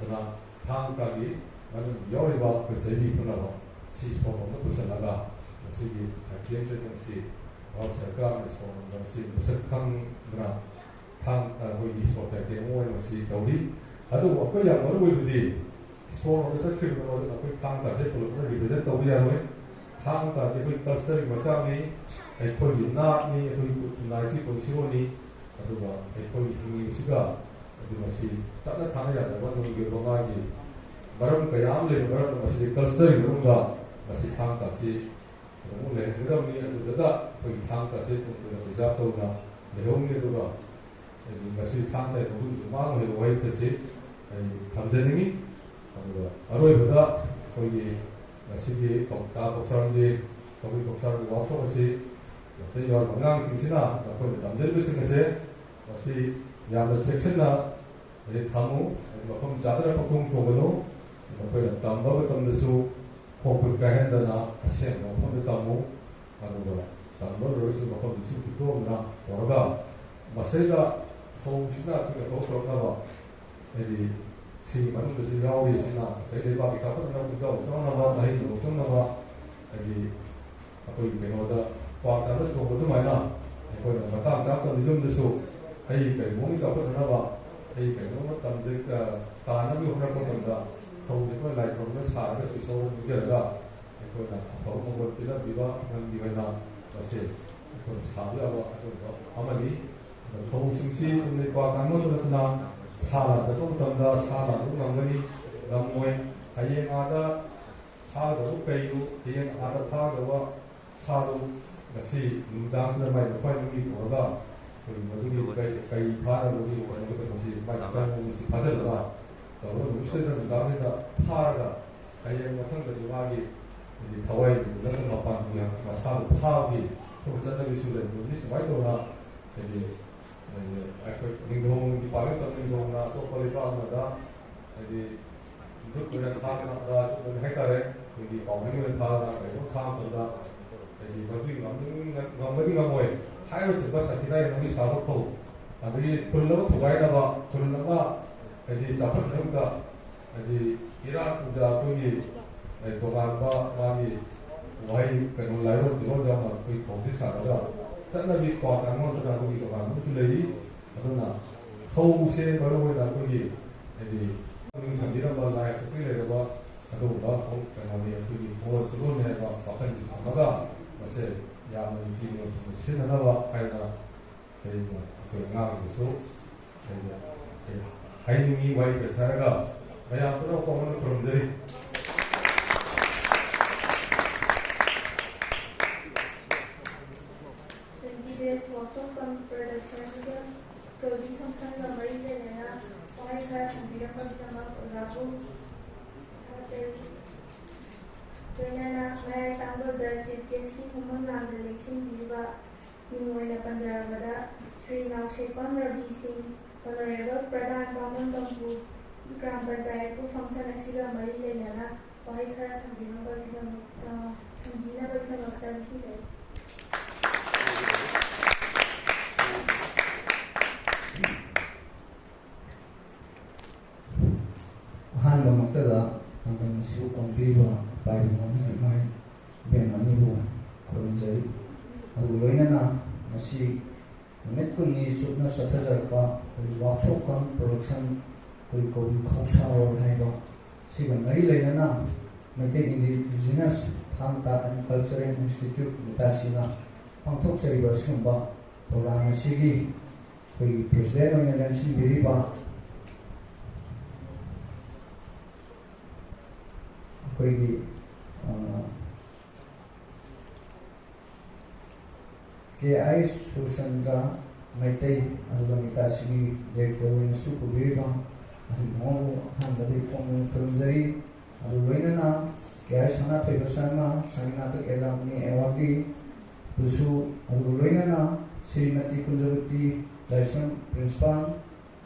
그러나 탕다기 나는 여의와 그 세비 분하고 시스포는 무슨 나가 시기 기행적인 시 어서가 스포는 것이 무슨 강나 탕 거기 스포트 대모의 것이 더리 아주 어거야 뭐로 보이지 스포는 서치는 거는 그 탕다시 불을 리뷰를 또 위하고 탕다지 그 떨서리 뭐상이 거기 나니 그 나시 보시오니 아주가 거기 힘이 시가 어디 것이 따뜻하게 하다가 너무 로마기 바로 그야말로 바로 마치 걸스리 뭔가 마치 탕다시 너무 내그럼이 그러다 거기 탕다시 그 자도가 내용내도가 마치 탕다에 누군 좀 마음을 와이트시 감정이 아로에보다 거기 마치 독다 복사람들이 거기 복사람들 와서시 어떤 여러 건강신지나 거기 남들도 생각해 마치 야물 섹션나 다무 뭐 자들의 보통 속으로 그걸 담바가 담는수 포크가 핸드나 아시엔 뭐 담무 아고가 담바를 해서 뭐 무슨 기도나 여러가 마세가 소시나 그게 더 그런가 에디 시 많은 것이 야오리 지나 세대바기 잡는 거 그저 정나봐 나이 정나봐 에디 거기 내가다 과다를 소고도 많이나 거기 마땅 잡던 이름도서 아이 그 몸이 잡던 나봐 아이 그 너무 담들까 다나비 혼을 건다 서울에서 라이브러리를 사람에서 서울 문제가 그거나 법무부 비라 비바 그런 비가나 사실 그 사비하고 아마니 서울 승시 국내과 강원도나 사라져도 던다 사라도 남거니 남모에 다행하다 파도 빼고 다행하다 파도와 사도 같이 문장을 많이 파는 거다 그리고 그이 파라고기 원하는 것이 많이 장면이 빠져나가 또 무슨 나무다 파가 아예 같은 거 좋아하기 더워야 되는 것만 그냥 사도 파기 ꯆꯠꯅꯕꯤꯁꯨ ꯂꯩꯕꯅꯤ ꯁꯨꯃꯥꯏꯅ ꯇꯧꯅ ꯍꯥꯏꯗꯤ ꯑꯩꯈꯣꯏ ꯅꯤꯡꯊꯧꯒꯤ ꯄꯥꯜꯂꯛꯇꯕ ꯅꯤꯡꯊꯧꯅ ꯑꯇꯣꯞꯄ ꯂꯩꯕꯥꯛ ꯑꯃꯗ ꯍꯥꯏꯗꯤ ꯗꯨꯠ ꯑꯣꯏꯅ ꯊꯥꯗꯅ ꯍꯥꯏꯇꯥꯔꯦ ꯑꯩꯈꯣꯏꯒꯤ ꯄꯥꯎꯃꯤ ꯑꯣꯏꯅ ꯊꯥꯗꯅ ꯀꯩꯅꯣ ꯊꯥ ꯃꯇꯝꯗ ꯍꯥꯏꯗꯤ ꯃꯗꯨꯒꯤ ꯉꯝꯕꯗꯤ ꯉꯝꯃꯣꯏ ꯍꯥꯏꯔꯤꯕ ꯁꯥꯊꯤꯗꯥꯏ ꯅꯪꯒꯤ ꯁꯥꯕ ꯐꯧ ꯑꯗꯒꯤ ꯈꯨꯜ ꯑꯃ ꯊꯨꯒꯥꯏꯅꯕ ꯈꯨꯜ ꯑꯃ ꯍꯥꯏꯗꯤ ꯆꯥꯎꯈꯠꯅꯕꯗ ꯍꯥꯏꯗꯤ ꯏꯔꯥꯠ ꯄꯨꯖꯥ ꯑꯩꯈꯣꯏꯒꯤ ꯇꯣꯉꯥꯟꯕ ꯃꯥꯒꯤ ꯋꯥꯍꯩ ꯀꯩꯅꯣ ꯂꯥꯏꯔꯣꯟ ꯇꯤꯔꯣꯟ ꯌꯥꯎꯅ ꯑꯩꯈꯣꯏ ꯐꯧꯁꯤ ꯁꯥꯔꯒ ꯆꯠꯅꯕꯤ ꯀ꯭ꯋꯥ ꯇꯥꯡꯉꯣꯟꯗꯅ ꯑꯩꯈꯣꯏꯒꯤ ꯇꯣꯉꯥꯟꯕꯁꯨ ꯂꯩꯔꯤ ꯑꯗꯨꯅ ꯐꯧꯁꯦ ꯃꯔꯨ ꯑꯣꯏꯅ ꯑꯩꯈꯣꯏꯒꯤ ꯍꯥꯏꯗꯤ ꯊꯝꯕꯤꯔꯝꯕ ꯂꯥꯏ ꯍꯥꯛꯇꯛꯇ ꯂꯩꯔꯕ ꯑꯗꯨꯒꯨꯝꯕ ꯀꯩꯅꯣꯅꯤ ꯑꯩꯈꯣꯏꯒꯤ ꯐꯣꯟ ꯇꯤꯔꯣꯟꯅꯤ ꯍꯥꯏꯕ ꯋꯥꯈꯜꯁꯤ ꯊꯝꯃꯒ ꯃꯁꯦ ꯌꯥꯝꯅ ꯅꯤꯡꯊꯤꯅ ꯁꯤꯖꯤꯟꯅꯅꯕ ꯍꯥꯏꯅ ꯑꯩꯈꯣꯏ ꯑꯉꯥꯡꯗꯁꯨ ꯍꯥꯏꯅꯤꯡꯉꯤ ꯋꯥꯍꯩ ꯈꯔ ꯍꯥꯏꯔꯒ ꯃꯌꯥꯝ ꯄꯨꯝꯅꯃꯛ ꯑꯃꯅ ꯈꯨꯔꯨꯝꯖꯔꯤ. 20 days workshop production closing function mari lena wahai khara thambiramba bidama ojabu Toinana Maya Tango the Chief Guest Human Land Election Viva Mingoina Panjarabada Sri Naushepan Rabi Singh Honorable Pradhan Baman Bambu Gram Panchayat function asiga mari lena wahai khara thambiramba bidama thambina bidama tabisi ꯑꯍꯥꯟꯕ ꯃꯛꯇꯗ ꯃꯁꯤꯕꯨ ꯀꯣꯡꯕꯤꯕ ꯄꯥꯏꯕ ꯃꯤꯍꯨꯠꯃꯥꯏ ꯕꯦꯟ ꯑꯅꯤꯕꯨ ꯈꯨꯔꯨꯝꯖꯔꯤ ꯑꯗꯨꯒ ꯂꯣꯏꯅꯅ ꯉꯁꯤ ꯅꯨꯃꯤꯠ ꯀꯨꯟꯅꯤ ꯁꯨꯞꯅ ꯆꯠꯊꯖꯔꯛꯄ ꯑꯩꯈꯣꯏꯒꯤ ꯋꯥꯛꯁꯣꯞ ꯀꯝ ꯄ꯭ꯔꯣꯗꯛꯁꯟ ꯑꯩꯈꯣꯏ ꯀꯧꯕꯤ ꯈꯧꯁꯥꯔꯣꯜ ꯍꯥꯏꯕ ꯁꯤꯒ ꯃꯔꯤ ꯂꯩꯅꯅ ꯃꯩꯇꯩ ꯏꯟꯗꯤꯖꯤꯅꯁ ꯊꯥꯡ ꯇꯥ ꯑꯦꯟ ꯀꯜꯆꯔꯦꯜ ꯏꯟꯁꯇꯤꯇ꯭ꯌꯨꯠ ꯃꯤꯇꯥꯁꯤꯅ ꯄꯥꯡꯊꯣꯛꯆꯔꯤꯕ ꯑꯁꯤꯒꯨꯝꯕ ꯄ꯭ꯔꯣꯒ꯭ꯔꯥꯝ ꯑꯁꯤꯒꯤ ꯑꯩꯈꯣꯏꯒꯤ ꯄ꯭ꯔꯦꯁꯤꯗꯦꯟ ꯑꯣꯏꯅ ꯂꯦꯡꯁꯤꯟꯕꯤꯔꯤꯕ ꯑꯩꯈꯣꯏꯒꯤ KI ꯁꯨꯔꯆꯟꯗ꯭ꯔ ꯃꯩꯇꯩ ꯑꯗꯨꯒ ꯃꯤꯇꯥꯁꯤꯒꯤ ꯗꯤꯔꯦꯛꯇꯔ ꯑꯣꯏꯅꯁꯨ ꯄꯨꯕꯤꯔꯤꯕ ꯑꯍꯟꯕꯨ ꯑꯍꯥꯟꯕꯗꯒꯤ ꯈꯣꯡꯅ ꯈꯨꯔꯨꯝꯖꯔꯤ ꯑꯗꯨ ꯂꯣꯏꯅꯅ KI ꯁꯅꯥꯊꯣꯏꯕ ꯁꯔꯃ ꯁꯥꯏꯅꯥꯇꯛ ꯑꯦꯂꯥꯝꯅꯤ ꯑꯦꯋꯥꯔꯗꯤ ꯗꯨꯁꯨ ꯑꯗꯨꯒ ꯂꯣꯏꯅꯅ ꯁ꯭ꯔꯤꯃꯇꯤ ꯀꯨꯟꯖꯕꯇꯤ ꯂꯥꯏꯁ꯭ꯔꯝ ꯄ꯭ꯔꯤꯟꯁꯤꯄꯥꯜ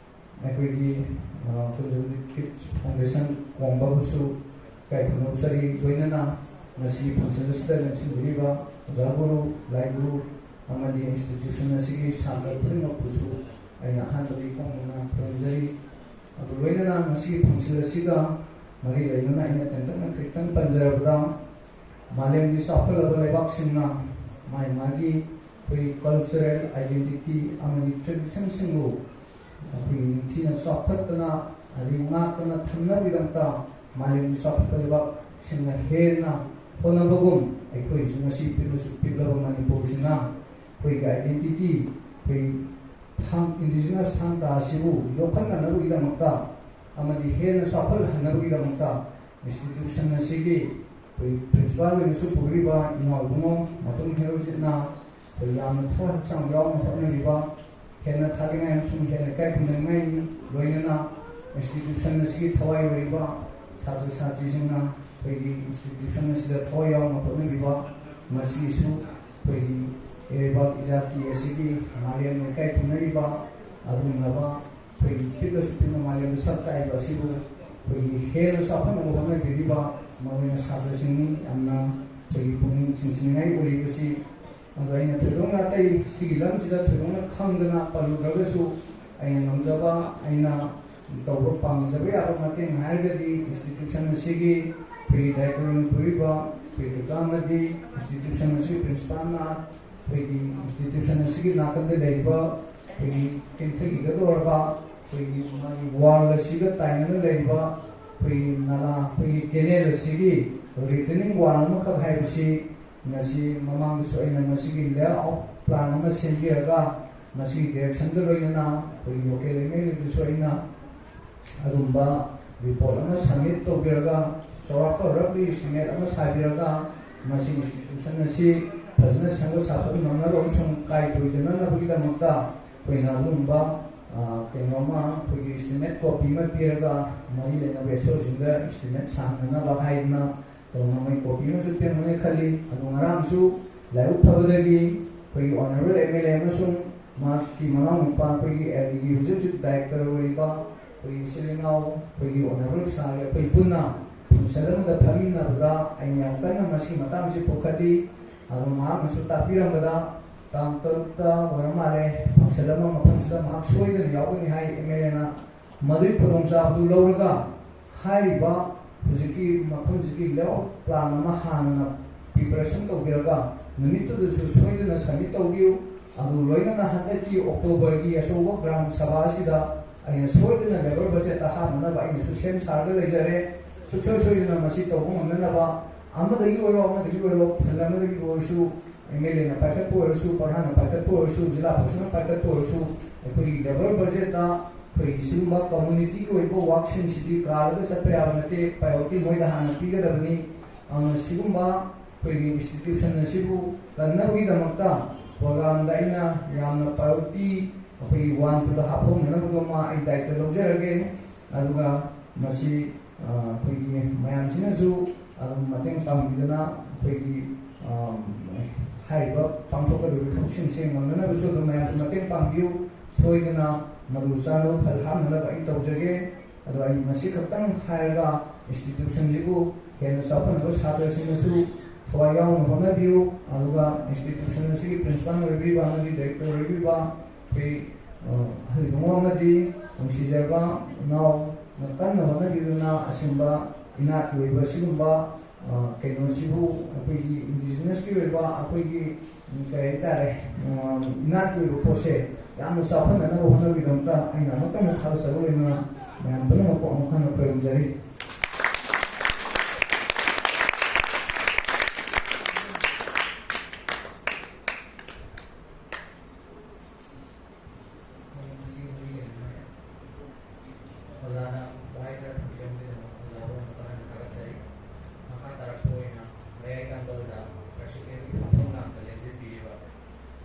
ꯑꯩꯈꯣꯏꯒꯤ ꯀꯨꯟꯖꯕꯇꯤ ꯀꯤꯗꯁ ꯐꯥꯎꯟꯗꯦꯁꯟ ꯀꯣꯡꯕꯕꯨꯁꯨ ꯀꯥꯏꯊꯣꯛꯆꯔꯤ ꯂꯣꯏꯅꯅ ꯉꯁꯤ ꯐꯪꯁꯟ ꯑꯁꯤꯗ ꯂꯦꯡꯁꯤꯟꯕꯤꯔꯤꯕ ꯑꯣꯖꯥ ꯒꯨꯔꯨ ꯂꯥꯏ ꯒꯨꯔꯨ ꯑꯃꯗꯤ ꯏꯟꯁꯇꯤꯇ꯭ꯌꯨꯁꯟ ꯑꯁꯤꯒꯤ ꯁꯥꯇ꯭ꯔ ꯈꯨꯗꯤꯡꯃꯛꯄꯨꯁꯨ ꯑꯩꯅ ꯑꯍꯥꯟꯕꯗꯒꯤ ꯈꯣꯡꯅ ꯈꯨꯔꯨꯝꯖꯔꯤ ꯑꯗꯨ ꯂꯣꯏꯅꯅ ꯉꯁꯤꯒꯤ ꯐꯪꯁꯟ ꯑꯁꯤꯒ ꯃꯔꯤ ꯂꯩꯅꯅ ꯑꯩꯅ ꯇꯦꯟꯇꯛꯅ ꯈꯤꯇꯪ ꯄꯟꯖꯔꯕꯗ मालेमगी चाउखलाबा लेबाकसिंना माइ मागी कोई कल्चरल आइडेंटिटी अमनि ट्रेडिशन सिंगु कोई निथिना चाउखतना आदि नातना थन्ना बिदंता मालेमगी चाउखलाबा लेबाक सिंना हेना होनाबगुम एखोइ जुंगसि पिलुसु पिलबा मणिपुरसिना कोई आइडेंटिटी कोई थाम इंडिजिनस थाम दासिबु योखन्ना नबुगिदमक्ता अमदि हेना चाउखल हनबुगिदमक्ता इंस्टीट्यूशन असिगी कोई प्रिंसिपल में सु पुरीबा इनाउगुमो मतुम हेरोजिना कोई याम थवा चांग याव मफनरिबा हेना थागिना सुम हेना काय खुनंगाय लोइना इंस्टीट्यूशन नसि थवाय रिबा छात्र छात्रीसिंना कोई इंस्टीट्यूशन नसि थवाय याव मफनरिबा मसि सु कोई एबा जाति एसिगी मालियम ने काय खुनरिबा अदुनबा कोई पिलस पिनो मालियम सबकाय बसिबु कोई हेर सफन मफन रिबा मवेना सात्रसिंगनि यामना कोई पुनिंग चिंचिनाय ओरिबसि अगाइना थोरोंना तै सिगिलमसिदा थोरोंना खंगना पलुद्रगसु आइना नमजबा आइना तौबा पामजबे याबा मतें हायगदि इंस्टीट्यूशन सिगी प्री डायरेक्टर पुरिबा प्रीतकामदि इंस्टीट्यूशन सि प्रिंसिपलना कोई इंस्टीट्यूशन सिगी नाकदे लेबा कोई केंथगी गदोरबा कोई मागी वाल सिगा ताइना लेबा कोई नाला कोई केनेल सिगी रिटर्निंग वाल मखक हाइबसि नसि ममांग सोइना नसिगी लेआउट प्लान अमा सेंबिरगा नसि डायरेक्शन द लोइना कोई लोकल एमएल द सोइना अदुंबा रिपोर्ट अमा सबमिट तोबिरगा सोराप रबि एस्टिमेट अमा साबिरगा नसि इंस्टीट्यूशन नसि फजना संग सापि नंगा रोम सम काय तोइदना नबगिदा मक्ता कोइना अदुंबा केनोमा कोई एस्टिमेट कॉपी में पिरगा मरी लेना बेसो सिंगा एस्टिमेट सांगना बाहाइना तो नमै कॉपी में सुपेन मने खाली अदुंगाराम सु ꯂꯥꯏꯕꯛ ꯐꯕꯗꯒꯤ ꯑꯩꯈꯣꯏꯒꯤ ꯑꯣꯅꯔꯦꯕꯜ MLA ꯑꯃꯁꯨꯡ ꯃꯍꯥꯛꯀꯤ ꯃꯅꯥꯎꯅꯨꯄꯥ ꯑꯩꯈꯣꯏꯒꯤ ꯍꯧꯖꯤꯛ ꯍꯧꯖꯤꯛ ꯗꯥꯏꯔꯦꯛꯇꯔ ꯑꯣꯏꯔꯤꯕ ꯑꯩꯈꯣꯏꯒꯤ ꯏꯆꯤꯜ ꯏꯅꯥꯎ ꯑꯩꯈꯣꯏꯒꯤ ꯑꯣꯅꯔꯦꯕꯜ ꯁꯥꯔꯒ ꯑꯩꯈꯣꯏ ꯄꯨꯟꯅ ꯐꯪꯁꯟ ꯑꯃꯗ ꯐꯝꯃꯤꯟꯅꯕꯗ ꯑꯩꯅ ꯌꯥꯝ ꯀꯟꯅ ꯃꯁꯤꯒꯤ ꯃꯇꯥꯡꯁꯤ ꯄꯨꯈꯠꯂꯤ ꯑꯗꯨ ꯃꯍꯥꯛꯅꯁꯨ ꯇꯥꯛꯄꯤꯔꯝꯕꯗ ꯇꯥꯡ 3ꯇ ꯑꯣꯏꯔ ꯃꯥꯜꯂꯦ ꯐꯪꯁꯟ ꯑꯃ ꯃꯐꯝꯁꯤꯗ ꯃꯍꯥꯛ ꯁꯣꯏꯗꯅ ꯌꯥꯎꯒꯅꯤ ꯍꯥꯏ MLAꯅ ꯃꯗꯨꯒꯤ ꯈꯨꯗꯣꯡꯆꯥꯕꯗꯨ ꯂꯧꯔꯒ ꯍꯥꯏꯔꯤꯕ ꯍꯧꯖꯤꯛꯀꯤ ꯃꯐꯝꯁꯤꯒꯤ ꯂꯦꯑꯥꯎꯠ ꯄ꯭ꯂꯥꯟ ꯑꯃ ꯍꯥꯟꯅ ꯄ꯭ꯔꯤꯄꯦꯔꯦꯁꯟ ꯇꯧꯕꯤꯔꯒ ꯅꯨꯃꯤꯠꯇꯨꯗꯁꯨ ꯁꯣꯏꯗꯅ ꯁꯕꯃꯤꯠ ꯇꯧꯕꯤꯌꯨ ꯑꯗꯨ ꯂꯣꯏꯅꯅ ꯍꯟꯗꯛꯀꯤ ꯑꯣꯛꯇꯣꯕꯔꯒꯤ ꯑꯆꯧꯕ ꯒ꯭ꯔꯥꯝ ꯁꯚꯥ ꯑꯁꯤꯗ ꯑꯩꯅ ꯁꯣꯏꯗꯅ ꯂꯦꯕꯔ ꯕꯖꯦꯠꯇ ꯍꯥꯞꯅꯅꯕ ꯑꯩꯅꯁꯨ ꯁꯦꯝ ꯁꯥꯔꯒ ꯂꯩꯖꯔꯦ ꯁꯨꯡꯁꯣꯏ ꯁꯣꯏꯗꯅ ꯃꯁꯤ ꯇꯧꯕ ꯉꯝꯅꯅꯕ ꯑꯃꯗꯒꯤ ꯑꯣꯏꯔꯣ ꯐꯤꯜ ꯑꯃꯗꯒꯤ ꯑꯣꯏꯔꯁꯨ MLAꯅ ꯄꯥꯏꯈꯠꯄ ꯑꯣꯏꯔꯁꯨ ꯄ꯭ꯔꯙꯥꯟꯅ ꯄꯥꯏꯈꯠꯄ ꯑꯣꯏꯔꯁꯨ ꯖꯤꯂꯥ ꯄꯔꯤꯁꯗꯅ ꯄꯥꯏꯈꯠꯄ ꯑꯣꯏꯔꯁꯨ ꯑꯩꯈꯣꯏꯒꯤ ꯂꯦꯕꯔ ꯕꯖꯦꯠꯇ ꯑꯩꯈꯣꯏꯒꯤ ꯁꯤꯒꯨꯝꯕ ꯀꯝꯃꯨꯅꯤꯇꯤꯒꯤ ꯑꯣꯏꯕ ꯋꯥꯛꯁꯤꯡꯁꯤꯗꯤ ꯀꯥꯜꯂꯒ ꯆꯠꯄ ꯌꯥꯕ ꯅꯠꯇꯦ ꯄ꯭ꯔꯥꯏꯌꯣꯔꯤꯇꯤ ꯃꯣꯏꯗ ꯍꯥꯟꯅ ꯄꯤꯒꯗꯕꯅꯤ ꯑꯗꯨꯅ ꯁꯤꯒꯨꯝꯕ ꯑꯩꯈꯣꯏꯒꯤ ꯏꯟꯁꯇꯤꯇ꯭ꯌꯨꯁꯟ ꯑꯁꯤꯕꯨ ꯀꯟꯅꯕꯒꯤꯗꯃꯛꯇ ꯄ꯭ꯔꯣꯒ꯭ꯔꯥꯝꯗ ꯑꯩꯅ ꯌꯥꯝꯅ ꯄ꯭ꯔꯥꯏꯌꯣꯔꯤꯇꯤ ꯑꯩꯈꯣꯏꯒꯤ 1 to ꯍꯥꯞꯐꯝꯅꯅꯕꯗꯨꯃ ꯑꯩ ꯗꯥꯏꯇ ꯂꯧꯖꯔꯒꯦ ꯑꯗꯨꯒ ꯃꯁꯤ ꯑꯩꯈꯣꯏꯒꯤ ꯃꯌꯥꯝꯁꯤꯅꯁꯨ ꯑꯗꯨꯝ ꯃꯇꯦꯡ ꯄꯥꯡꯕꯤꯗꯨꯅ ꯑꯩꯈꯣꯏꯒꯤ ꯍꯥꯏꯔꯤꯕ ꯄꯥꯡꯊꯣꯛꯀꯗꯧꯔꯤꯕ ꯊꯕꯛꯁꯤꯡꯁꯦ ꯉꯝꯅꯅꯕꯁꯨ ꯑꯗꯨꯝ ꯃꯌꯥꯝꯁꯨ ꯃꯇꯦꯡ ꯄꯥꯡꯕꯤꯌꯨ ꯁꯣꯏꯗꯅ ꯃꯗꯨ ꯆꯥꯅꯕ ꯐꯜ ꯍꯥꯞꯅꯅꯕ ꯑꯩ ꯇꯧꯖꯒꯦ ꯑꯗꯣ ꯑꯩ ꯃꯁꯤ ꯈꯛꯇꯪ ꯍꯥꯏꯔꯒ ꯏꯟꯁꯇꯤꯇ꯭ꯌꯨꯁꯟꯁꯤꯕꯨ ꯍꯦꯟꯅ ꯆꯥꯎꯈꯠꯅꯕ ꯁꯥꯇ꯭ꯔꯁꯤꯡꯅꯁꯨ ꯊꯋꯥꯏ ꯌꯥꯎꯅ ꯍꯣꯠꯅꯕꯤꯌꯨ ꯑꯗꯨꯒ ꯏꯟꯁꯇꯤꯇ꯭ꯌꯨꯁꯟ ꯑꯁꯤꯒꯤ ꯄ꯭ꯔꯤꯟꯁꯤꯄꯥꯜ ꯑꯣꯏꯕꯤꯕ ꯑꯃꯗꯤ ꯗꯥꯏꯔꯦꯛꯇꯔ ꯑꯣꯏꯕꯤꯕ ꯑꯩꯈꯣꯏ ꯑꯍꯜ ꯏꯕꯨꯡꯉꯣ ꯑꯃꯗꯤ ꯅꯨꯡꯁꯤꯖꯔꯕ ꯏꯅꯥꯎꯅ ꯀꯟꯅ ꯍꯣꯠꯅꯕꯤꯗꯨꯅ ꯑꯁꯤꯒꯨꯝꯕ ꯏꯅꯥꯠꯀꯤ ꯑꯣꯏꯕ ꯑꯁꯤꯒꯨꯝꯕ ꯀꯩꯅꯣꯁꯤꯕꯨ ꯑꯩꯈꯣꯏꯒꯤ ꯏꯟꯗꯤꯖꯤꯅꯁꯀꯤ ꯑꯣꯏꯕ ꯑꯩꯈꯣꯏꯒꯤ ꯀꯔꯤ ꯍꯥꯏꯇꯥꯔꯦ ꯏꯅꯥꯠꯀꯤ ꯑꯣꯏꯕ ꯄꯣꯠꯁꯦ ꯌꯥꯝꯅ ꯆꯥꯎꯈꯠꯅꯅꯕ ꯍꯣꯠꯅꯕꯒꯤꯗꯃꯛꯇ ꯑꯩꯅ ꯑꯃꯨꯛ ꯍꯟꯅ ꯊꯥꯒꯠꯆꯕ ꯑꯣꯏꯅ ꯃꯌꯥꯝ ꯄꯨꯝꯅꯃꯛꯄꯨ ꯑꯃꯨꯛ ꯍꯟꯅ ꯈꯨꯔꯨꯝꯖꯔꯤ ꯑꯣꯖꯥꯅ ꯋꯥꯍꯩ ꯈꯔ ꯊꯝꯕꯤꯔꯝꯕꯒꯤꯗꯃꯛ ꯑꯣꯖꯥꯕꯨ ꯑꯃꯨꯛꯀ ꯍꯟꯅ ꯊꯥꯒꯠꯆꯔꯤ ꯃꯈꯥ ꯇꯥꯔꯛꯄ ꯑꯣꯏꯅ ꯃꯌꯥꯏ ꯇꯥꯡꯀꯛꯗ ꯄ꯭ꯔꯁꯤꯗꯦꯟꯒꯤ ꯐꯝꯐꯝ ꯂꯥꯡꯗ ꯂꯦꯡꯖꯤꯟꯕꯤꯔꯤꯕ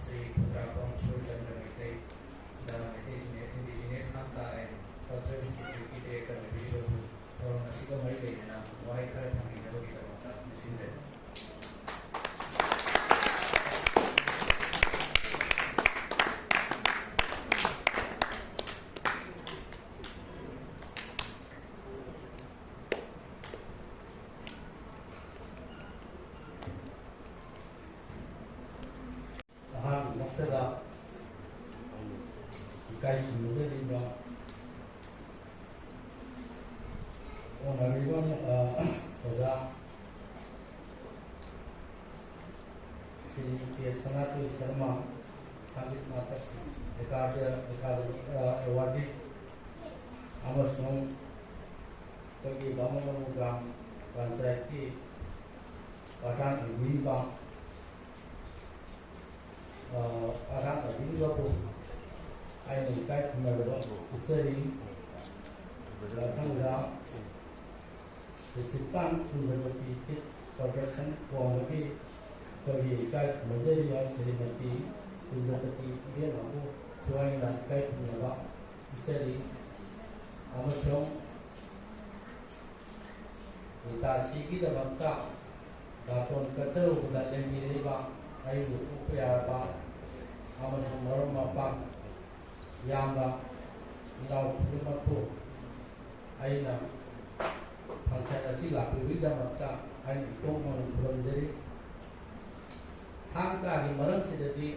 Shri Khundrakpam Surchandra Meitei the Meitei indigenous Thangta and cultural ꯏꯟꯁꯇꯤꯇ꯭ꯌꯨꯠꯀꯤ ꯗꯤꯔꯦꯛꯇꯔ ꯑꯣꯏꯕꯤꯔꯤꯕꯕꯨ ꯊꯧꯔꯝ ꯑꯁꯤꯒ ꯃꯔꯤ ꯂꯩꯅꯅ ꯋꯥꯍꯩ ꯈꯔ ꯊꯝꯕꯤꯅꯕꯒꯤꯗꯃꯛꯇ ꯅꯤꯡꯁꯤꯡꯖꯔꯤ ꯑꯍꯥꯟꯕꯃꯛꯇꯗ ꯏꯀꯥꯏ ꯈꯨꯝꯅꯖꯔꯤꯕ ꯑꯣꯅꯔꯦꯕꯜ ꯑꯣꯖꯥ श्री के सनातन शर्मा संगीत नाटक अकादमी अवार्डी बामंगलु ग्राम पंचायत की प्रधान अभिनेता प्रधान अभिनेता को आयन इकाई खुंबा इचरी थंगा रिसिपान खुंबती किट प्रोडक्शन कोंगी कभी इकाई खुंबजरिया श्रीमती कुंजपति इबेनाबु सुवाइना इकाई खुंबा इचरी अमसों इतासीगीदमक्ता बातोन कचरो हुदालेंगिरेबा आयु उपयाबा अमसों मरमपा यामबा इलाव पुरुमको आइना फंक्शन असी लापिबीदमक्ता आइन तोमन खुरमजरी थांगागी मरमसिददी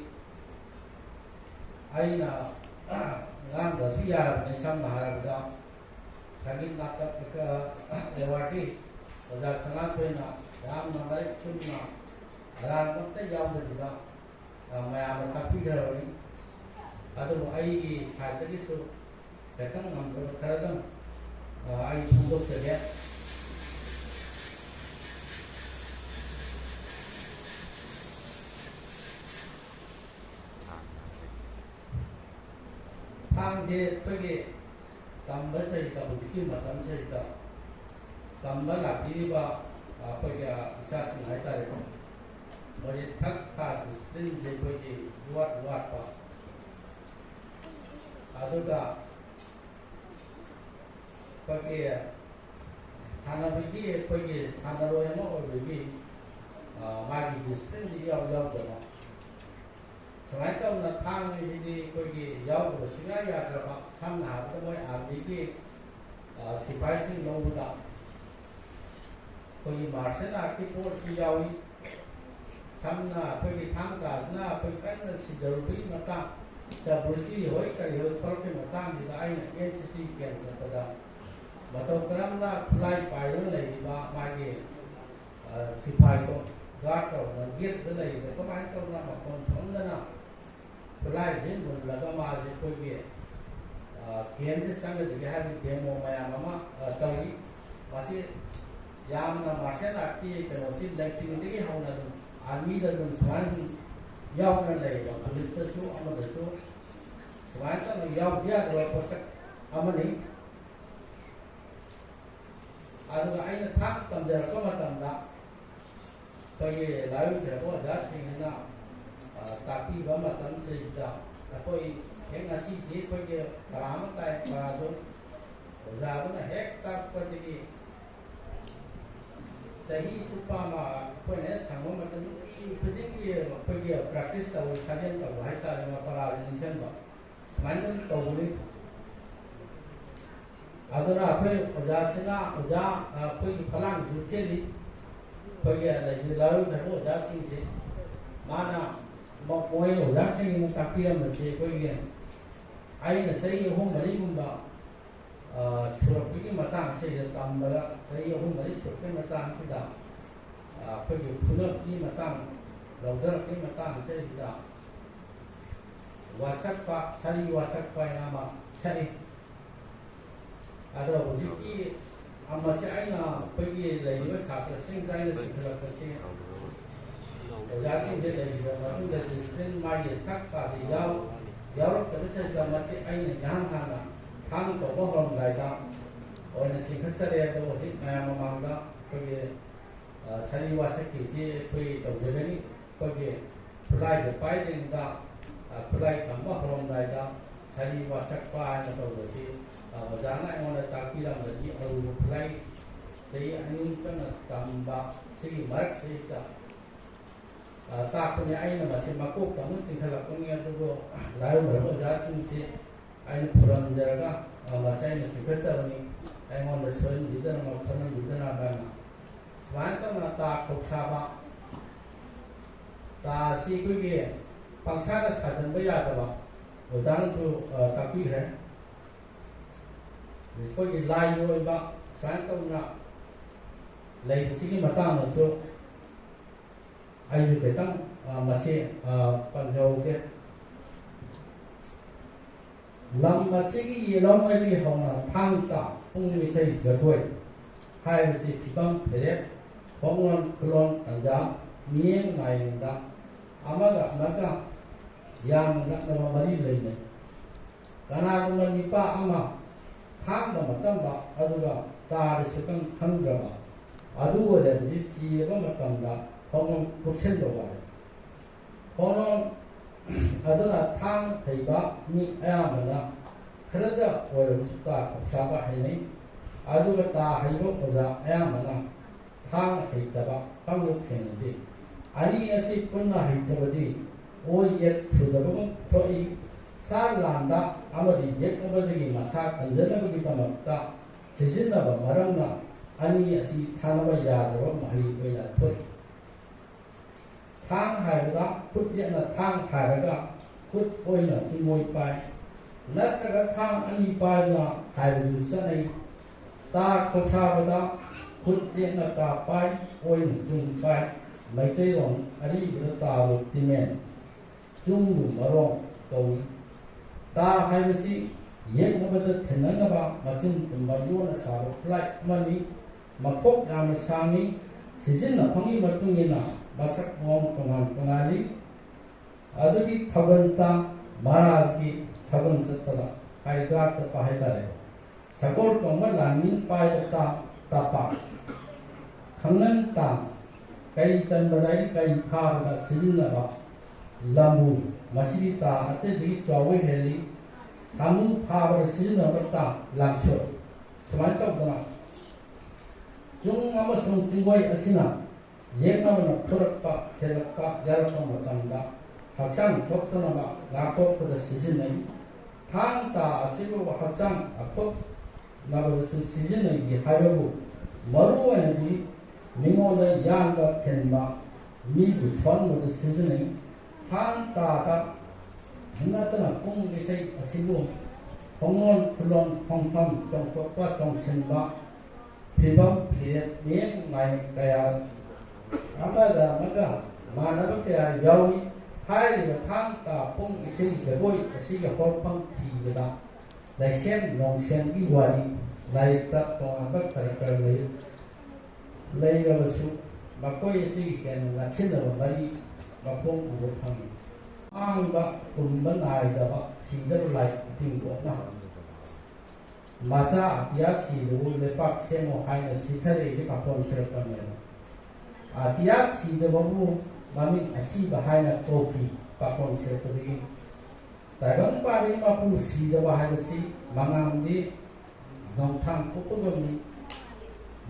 आइना गांदसी यारबने समहारबदा संगीत नाटक अवार्डी ओजा सनातोइना यामना लाइक चुमना अरामते यावददा मयाम ताकपीगरबनी अदु आइगी साइडगिसु खतंग नमसो खरदं आई फुंदोकसगे थांजे पगे तंबा सहित उजकी मतम सहित तंबा लापीबा पगे इसासिन हाइतारे मजे थक का डिसिप्लिन जे पगे वाट पा अदुगा पगे सानाबगी पगे सानारोयमा ओबगी ꯃꯥꯒꯤ ꯗꯤꯁꯤꯄ꯭ꯂꯤꯟꯁꯤ ꯌꯥꯎꯗꯕ ꯁꯨꯃꯥꯏꯅ ꯇꯧꯅ ꯊꯥꯡꯁꯤꯗꯤ ꯑꯩꯈꯣꯏꯒꯤ ꯌꯥꯎꯗꯕ ꯁꯨꯡꯌꯥ ꯌꯥꯗ꯭ꯔꯕ ꯁꯝꯅ ꯍꯥꯏꯔꯕꯗ ꯃꯣꯏ ꯑꯥꯔꯃꯤꯒꯤ ꯁꯤꯐꯥꯏꯁꯤꯡ ꯂꯧꯕꯗ ꯑꯩꯈꯣꯏꯒꯤ ꯃꯥꯔꯁꯦꯜ ꯑꯥꯔꯠꯀꯤ ꯄꯣꯠꯁꯤ ꯌꯥꯎꯏ ꯁꯝꯅ ꯑꯩꯈꯣꯏꯒꯤ ꯊꯥꯡ ꯇꯥꯁꯤꯅ ꯑꯩꯈꯣꯏ ꯀꯟꯅ ꯁꯤꯖꯔꯨꯕꯒꯤ ꯃꯇꯥꯡ ꯕ꯭ꯔꯨꯁꯂꯤ ꯍꯣꯏ ꯀꯔꯤ ꯍꯣꯏ ꯊꯣꯛꯂꯛꯄꯒꯤ ꯃꯇꯥꯡꯁꯤꯗ ꯑꯩꯅ NCC ꯀꯦꯝ ꯆꯠꯄꯗ ꯃꯇꯧ ꯀꯔꯝꯅ ꯈꯨꯠꯂꯥꯏ ꯄꯥꯏꯗꯨꯅ ꯂꯩꯔꯤꯕ ꯃꯥꯒꯤ ꯁꯤꯐꯥꯏꯗꯣ ꯒꯥꯔꯗ ꯇꯧꯗꯅ ꯒꯦꯠꯇ ꯂꯩꯔꯤꯕ ꯀꯃꯥꯏꯅ ꯇꯧꯅ ꯃꯈꯣꯟ ꯊꯣꯛꯍꯟꯗꯅ ꯈꯨꯠꯂꯥꯏꯁꯤ ꯃꯨꯜꯂꯒ ꯃꯥꯁꯤ ꯑꯩꯈꯣꯏꯒꯤ ꯀꯦꯝꯁꯤ ꯆꯪꯒꯗꯒꯦ ꯍꯥꯏꯕꯒꯤ ꯗꯦꯃꯣ ꯃꯌꯥꯝ ꯑꯃ ꯇꯧꯏ ꯃꯁꯤ ꯌꯥꯝꯅ ꯃꯥꯔꯁꯦꯜ ꯑꯥꯔꯠꯀꯤ ꯀꯩꯅꯣꯁꯤ ꯂꯩꯇ꯭ꯔꯤꯉꯩꯗꯒꯤ ꯍꯧꯅ ꯑꯗꯨꯝ ꯑꯥꯔꯃꯤꯗ ꯑꯗꯨꯝ ꯁꯨꯃꯥꯏꯅ ꯑꯗꯨꯝ ꯌꯥꯎꯗꯅ ꯂꯩꯌꯦꯕ ꯄꯨꯂꯤꯁꯇꯁꯨ ꯑꯃꯗꯁꯨ ꯁꯨꯃꯥꯏꯅ ꯇꯧꯅ ꯌꯥꯎꯗ ꯌꯥꯗꯕ ꯄꯣꯠꯁꯛ ꯑꯃꯅꯤ ꯑꯗꯨꯒ ꯑꯩꯅ ꯊꯥꯡ ꯇꯝꯖꯔꯛꯄ ꯃꯇꯝꯗ ꯑꯩꯈꯣꯏꯒꯤ ꯂꯥꯏꯑꯣꯏꯈ꯭ꯔꯕ ꯑꯣꯖꯥꯁꯤꯡꯅ ꯇꯥꯛꯄꯤꯕ ꯃꯇꯝꯁꯤꯗ ꯑꯩꯈꯣꯏ ꯍꯦꯛ ꯉꯁꯤꯁꯤ ꯑꯩꯈꯣꯏꯒꯤ ꯄꯔꯥ ꯑꯃ ꯇꯥꯏ ꯄꯔꯥꯗꯨ ꯑꯣꯖꯥꯗꯨꯅ ꯍꯦꯛ ꯇꯥꯛꯄꯗꯒꯤ ꯆꯍꯤ ꯆꯨꯞꯄ ꯑꯃ ꯑꯩꯈꯣꯏꯅ ꯁꯪꯕ ꯃꯇꯝ ꯅꯨꯡꯇꯤ ꯈꯨꯗꯤꯡꯒꯤ ꯑꯩꯈꯣꯏꯒꯤ ꯄ꯭ꯔꯦꯛꯇꯤꯁ ꯇꯧꯕ ꯁꯥꯖꯦꯜ ꯇꯧꯕ ꯍꯥꯏꯇꯥꯔꯦ ꯄꯔꯥꯁꯤ ꯅꯤꯡꯁꯤꯡꯕ ꯁꯨꯃꯥꯏꯅ ꯇꯧꯕꯅꯤ ꯑꯗꯨꯅ ꯑꯩꯈꯣই ꯑꯣꯖꯥꯁꯤꯅ ꯑꯣꯖꯥ ꯑꯩꯈꯣꯏꯒꯤ ꯐꯂꯥꯡꯁꯨ ꯆꯦꯜꯂꯤ ꯑꯩꯈꯣꯏꯒꯤ ꯂꯥꯏꯑꯣꯏꯈ꯭ꯔꯕ ꯑꯣꯖꯥꯁꯤꯡꯁꯤ ꯃꯥꯅ ꯃꯣꯏ ꯑꯣꯖꯥꯁꯤꯡꯅ ꯇꯥꯛꯄꯤꯔꯝꯕꯁꯤ ꯑꯩꯈꯣꯏꯒꯤ ꯑꯩꯅ ꯆꯍꯤ 3-4 ꯁꯨꯔꯛꯄꯒꯤ ꯃꯇꯥꯡꯁꯤꯗ ꯇꯝꯕꯗ ꯆꯍꯤ 3-4 ꯁꯨꯔꯛꯄꯒꯤ ꯃꯇꯥꯡꯁꯤꯗ ꯑꯩꯈꯣꯏꯒꯤ ꯐꯨꯅꯕꯒꯤ ꯃꯇꯥꯡ ꯂꯧꯊꯔꯛꯄꯒꯤ ꯃꯇꯥꯡꯁꯤꯗ ꯋꯥꯁꯛꯄ ꯁꯔꯤ ꯋꯥꯁꯛꯄ ꯍꯥꯏꯅ ꯑꯃ ꯁꯛꯏ ꯑꯗꯣ ꯍꯧꯖꯤꯛꯀꯤ ꯑꯃꯁꯤ ꯑꯩꯅ ꯑꯩꯈꯣꯏꯒꯤ ꯂꯩꯔꯤꯕ ꯁꯥꯇ꯭ꯔꯁꯤꯡꯗ ꯑꯩꯅ ꯁꯤꯈꯠꯂꯛꯄꯁꯤ ꯑꯣꯖꯥꯁꯤꯡꯁꯦ ꯂꯩꯔꯤꯕ ꯃꯇꯨꯡꯗ ꯗꯤꯁꯤꯄ꯭ꯂꯤꯟ ꯃꯥꯒꯤ ꯊꯛꯄꯁꯤ ꯌꯥꯎꯔꯛꯇꯕꯁꯤꯗ ꯃꯁꯤ ꯑꯩꯅ ꯏꯍꯥꯟ ꯍꯥꯟꯅ ꯊꯥꯡ ꯇꯧꯕ ꯍꯧꯔꯝꯗꯥꯏꯗ ꯑꯣꯏꯅ ꯆꯤꯡꯈꯠꯆꯔꯦ ꯑꯗꯣ ꯍꯧꯖꯤꯛ ꯃꯌꯥꯝ ꯃꯃꯥꯡꯗ ꯑꯩꯈꯣꯏꯒꯤ ꯁꯔꯤ ꯋꯥꯁꯛꯀꯤꯁꯤ ꯑꯩꯈꯣꯏ ꯇꯧꯖꯒꯅꯤ ꯑꯩꯈꯣꯏꯒꯤ ꯈꯨꯠꯂꯥꯏꯁꯦ ꯄꯥꯏꯗ꯭ꯔꯤꯉꯩꯗ ꯈꯨꯠꯂꯥꯏ ꯇꯝꯕ ꯍꯧꯔꯝꯗꯥꯏꯗ ꯁꯔꯤ ꯋꯥꯁꯛꯄ ꯍꯥꯏꯅ ꯇꯧꯕꯁꯤ ꯑꯣꯖꯥꯅ ꯑꯩꯉꯣꯟꯗ ꯇꯥꯛꯄꯤꯔꯝꯕꯗꯤ ꯑꯔꯨꯕ ꯈꯨꯠꯂꯥꯏ ꯆꯍꯤ 2 ꯆꯪꯅ ꯇꯝꯕ ꯁꯤꯒꯤ ꯃꯔꯛꯁꯤꯗ ꯇꯥꯛꯄꯅꯤ ꯑꯩꯅ ꯃꯁꯤ ꯃꯀꯣꯛꯇ ꯑꯃꯨꯛ ꯆꯤꯡꯈꯠꯂꯛꯄꯅꯤ ꯑꯗꯨꯕꯨ ꯂꯥꯏꯑꯣꯏꯈ꯭ꯔꯕ ꯑꯣꯖꯥꯁꯤꯡꯁꯤ ꯑꯩꯅ ꯈꯨꯔꯨꯝꯖꯔꯒ ꯃꯁꯤ ꯑꯩꯅ ꯆꯤꯡꯈꯠꯆꯕꯅꯤ ꯑꯩꯉꯣꯟꯗ ꯁꯣꯏꯍꯟꯕꯤꯗꯅ ꯉꯥꯎꯊꯣꯛꯍꯟꯕꯤꯗꯅ ꯍꯥꯏꯅ ꯁꯨꯃꯥꯏꯅ ꯇꯧꯅ ꯇꯥ ꯈꯧꯁꯥꯕ ꯇꯥꯁꯤ ꯑꯩꯈꯣꯏꯒꯤ ꯄꯪꯁꯥꯗ ꯁꯥꯖꯟꯕ ꯌꯥꯗꯕ ꯑꯣꯖꯥꯅꯁꯨ ꯇꯥꯛꯄꯤꯈ꯭ꯔꯦ ꯑꯩꯈꯣꯏꯒꯤ ꯂꯥꯏꯒꯤ ꯑꯣꯏꯕ ꯁꯨꯃꯥꯏꯅ ꯇꯧꯅ ꯂꯩꯕꯁꯤꯒꯤ ꯃꯇꯥꯡꯗꯁꯨ ꯑꯩꯁꯨ ꯈꯤꯇꯪ ꯃꯁꯤ ꯄꯟꯖꯍꯧꯒꯦ ꯂꯝ ꯑꯁꯤꯒꯤ ꯌꯦꯜꯂꯣꯡꯉꯩꯗꯒꯤ ꯍꯧꯅ ꯊꯥꯡ ꯇꯥ ꯄꯨꯡ ꯏꯁꯩ ꯖꯒꯣꯏ ꯍꯥꯏꯕꯁꯤ ꯐꯤꯕꯝ ꯐꯤꯔꯦꯞ ꯍꯣꯡꯂꯣꯟ ꯈꯨꯂꯣꯟ ꯇꯟꯖꯥ ꯃꯤꯠꯌꯦꯡ ꯅꯥꯌꯦꯡꯗ ꯑꯃꯒ ꯌꯥꯝꯅ ꯅꯛꯅꯕ ꯃꯔꯤ ꯂꯩꯅꯩ ꯀꯅꯥꯒꯨꯝꯕ ꯅꯤꯄꯥ ꯑꯃ ꯊꯥꯡꯕ ꯃꯇꯝꯗ ꯑꯗꯨꯒ ꯇꯥꯗ ꯁꯨꯈꯪ ꯈꯪꯗ꯭ꯔꯕ ꯑꯗꯨ ꯑꯣꯏꯔꯕꯗꯤ ꯁꯤꯔꯕ ꯃꯇꯝꯗ ꯍꯣꯡꯂꯣꯟ ꯀꯨꯞꯁꯤꯟꯕ ꯋꯥꯏ ꯍꯣꯡꯂꯣꯟ ꯑꯗꯨꯅ ꯊꯥꯡ ꯍꯩꯕ ꯃꯤ ꯑꯌꯥꯝꯕꯅ ꯈꯔꯗ ꯑꯣꯏꯔꯕꯁꯨ ꯇꯥ ꯈꯧꯁꯥꯕ ꯍꯩꯅꯩ ꯑꯗꯨꯒ ꯇꯥ ꯍꯩꯕ ꯑꯣꯖꯥ ꯑꯌꯥꯝꯕꯅ ꯊꯥꯡ ꯍꯩꯇꯕ ꯀꯥꯡꯂꯨꯞ ꯊꯦꯡꯅꯗꯦ ꯑꯅꯤ ꯑꯁꯤ ꯄꯨꯟꯅ ꯍꯩꯇꯕꯗꯤ ꯑꯣꯏ ꯌꯦꯠ ꯁꯨꯗꯕꯒꯨꯝ ꯊꯣꯛꯏ ꯁꯥ ꯂꯥꯟꯗ ꯑꯃꯗꯤ ꯌꯦꯛꯅꯕꯗꯒꯤ ꯃꯁꯥ ꯀꯟꯖꯅꯕꯒꯤꯗꯃꯛꯇ ꯁꯤꯖꯤꯟꯅꯕ ꯃꯔꯝꯅ ꯑꯅꯤ ꯑꯁꯤ ꯊꯥꯅꯕ ꯌꯥꯗꯕ ꯃꯍꯩ ꯑꯣꯏꯅ ꯊꯣꯛꯏ ꯊꯥꯡ ꯍꯥꯏꯕꯗ ꯈꯨꯠ ꯌꯦꯠꯅ ꯊꯥꯡ ꯍꯥꯏꯔꯒ ꯈꯨꯠ ꯑꯣꯏꯅ ꯆꯨꯡꯃꯣꯏ ꯄꯥꯏ ꯅꯠꯇ꯭ꯔꯒ ꯊꯥꯡ ꯑꯅꯤ ꯄꯥꯏꯗꯨꯅ ꯍꯥꯏꯕꯁꯨ ꯆꯠꯅꯩ ꯇꯥ ꯈꯧꯁꯥꯕꯗ ꯈꯨꯠ ꯌꯦꯠꯅ ꯇꯥ ꯄꯥꯏ ꯑꯣꯏꯅ ꯆꯨꯡ ꯄꯥꯏ ꯃꯩꯇꯩꯂꯣꯟ ꯑꯔꯤꯕꯗ ꯇꯥꯕꯨ ꯇꯤꯃꯦꯟ ꯆꯨꯡꯕꯨ ꯃꯔꯣꯡ ꯀꯧꯏ ꯇꯥ ꯍꯥꯏꯕꯁꯤ ꯌꯦꯛꯅꯕꯗ ꯊꯦꯡꯅꯅꯕ ꯃꯆꯤꯟ ꯇꯨꯝꯕ ꯌꯣꯠꯅ ꯁꯥꯕ ꯈꯨꯠꯂꯥꯏ ꯑꯃꯅꯤ ꯃꯈꯣꯛ ꯌꯥꯝꯅ ꯁꯥꯡꯏ ꯁꯤꯖꯤꯟꯅꯐꯝꯒꯤ ꯃꯇꯨꯡ ꯏꯟꯅ ꯃꯁꯛ ꯃꯑꯣꯡ ꯇꯣꯉꯥꯜꯂꯤ ꯑꯗꯨꯒꯤ ꯊꯥꯕꯜ ꯇꯥ ꯃꯍꯥꯔꯥꯖꯒꯤ ꯊꯥꯕꯜ ꯆꯠꯄꯗ ꯍꯥꯏꯒꯥꯔ ꯆꯠꯄ ꯍꯥꯏꯇꯥꯔꯦ ꯁꯒꯣꯜ ꯇꯣꯡꯕ ꯂꯥꯟꯃꯤ ꯄꯥꯏꯕ ꯇꯥ ꯇꯥꯄꯥꯛ ꯈꯪꯅꯟ ꯇꯥ ꯀꯩ ꯆꯟꯕꯗ ꯀꯩ ꯐꯥꯕꯗ ꯁꯤꯖꯤꯟꯅꯕ ꯂꯝꯕꯨ ꯃꯁꯤꯒꯤ ꯇꯥ ꯑꯇꯩꯗꯒꯤ ꯆꯥꯎꯕ ꯍꯦꯜꯂꯤ ꯁꯥꯃꯨ ꯐꯥꯕꯗ ꯁꯤꯖꯤꯟꯅꯕ ꯇꯥ ꯂꯥꯡꯁꯣꯠ ꯁꯨꯃꯥꯏꯅ ꯇꯧꯗꯅ ꯆꯨꯡ ꯑꯃꯁꯨꯡ ꯆꯤꯡꯒꯣꯏ ꯑꯁꯤꯅ ꯌꯦꯡꯅꯕꯅ ꯐꯨꯔꯛꯄ ꯊꯦꯜꯂꯛꯄ ꯌꯥꯔꯛꯄ ꯃꯇꯝꯗ ꯍꯛꯆꯥꯡ ꯊꯣꯛꯇꯅꯕ ꯉꯥꯛꯊꯣꯛꯄꯗ ꯁꯤꯖꯤꯟꯅꯩ ꯊꯥꯡ ꯇꯥ ꯑꯁꯤꯕꯨ ꯍꯛꯆꯥꯡ ꯉꯥꯛꯊꯣꯛꯅꯕꯗꯁꯨ ꯁꯤꯖꯤꯟꯅꯩ ꯍꯥꯏꯕꯕꯨ ꯃꯔꯨꯑꯣꯏꯅꯗꯤ ꯃꯤꯉꯣꯟꯗ ꯌꯥꯟꯕ ꯊꯤꯟꯕ ꯃꯤꯕꯨ ꯁꯣꯟꯕꯗ ꯁꯤꯖꯤꯟꯅꯩ ꯊꯥꯡ ꯇꯥꯗ ꯅꯠꯇꯅ ꯄꯨꯡ ꯏꯁꯩ ꯑꯁꯤꯕꯨ ꯍꯣꯡꯂꯣꯟ ꯈꯨꯂꯣꯟ ꯍꯣꯡꯐꯝ ꯆꯣꯡꯊꯣꯛꯄ ꯆꯣꯡꯁꯤꯟꯕ ꯐꯤꯕꯝ ꯐꯤꯔꯦꯞ ꯃꯤꯠꯌꯦꯡ ꯃꯥꯏ ꯀꯌꯥ ꯑꯃꯒ ꯃꯥꯟꯅꯕ ꯀꯌꯥ ꯌꯥꯎꯏ ꯍꯥꯏꯔꯤꯕ ꯊꯥꯡ ꯇꯥ ꯄꯨꯡ ꯏꯁꯩ ꯖꯒꯣꯏ ꯑꯁꯤꯒꯤ ꯍꯧꯔꯛꯐꯝ ꯊꯤꯕꯗ ꯂꯩꯁꯦꯝ ꯅꯣꯡꯁꯦꯝꯒꯤ ꯋꯥꯔꯤ ꯂꯥꯏꯔꯤꯛꯇ ꯇꯣꯉꯥꯟꯕ ꯈꯔ ꯂꯩꯔꯕꯁꯨ ꯃꯈꯣꯏ ꯑꯁꯤꯒꯤ ꯍꯦꯟꯅ ꯅꯛꯁꯤꯟꯅꯕ ꯃꯔꯤ ꯃꯈꯣꯡ ꯎꯕ ꯐꯪꯏ ꯃꯥꯡꯕ ꯄꯨꯝꯕ ꯅꯥꯏꯗꯕ ꯁꯤꯗꯕ ꯂꯥꯏ ꯇꯤꯡꯕꯣꯛꯅ ꯃꯆꯥ ꯑꯇꯤꯌꯥ ꯁꯤꯗꯕꯨ ꯂꯩꯄꯥꯛ ꯁꯦꯝꯃꯨ ꯍꯥꯏꯅ ꯁꯤꯊꯔꯛꯏꯕ ꯀꯥꯞꯐꯝ ꯁꯤꯔꯛꯄꯅꯦꯕ ꯑꯇꯤꯌꯥ ꯁꯤꯗꯕꯕꯨ ꯃꯃꯤꯡ ꯑꯁꯤꯕ ꯍꯥꯏꯅ ꯀꯧꯈꯤ ꯀꯥꯞꯐꯝ ꯁꯤꯔꯛꯄꯗꯒꯤ ꯇꯥꯏꯕꯪ ꯄꯥꯟꯕꯒꯤ ꯃꯄꯨ ꯁꯤꯗꯕ ꯍꯥꯏꯕꯁꯤ ꯃꯉꯥꯡꯗꯤ ꯅꯣꯡꯊꯥꯡ ꯄꯣꯛꯄꯒꯨꯝꯅꯤ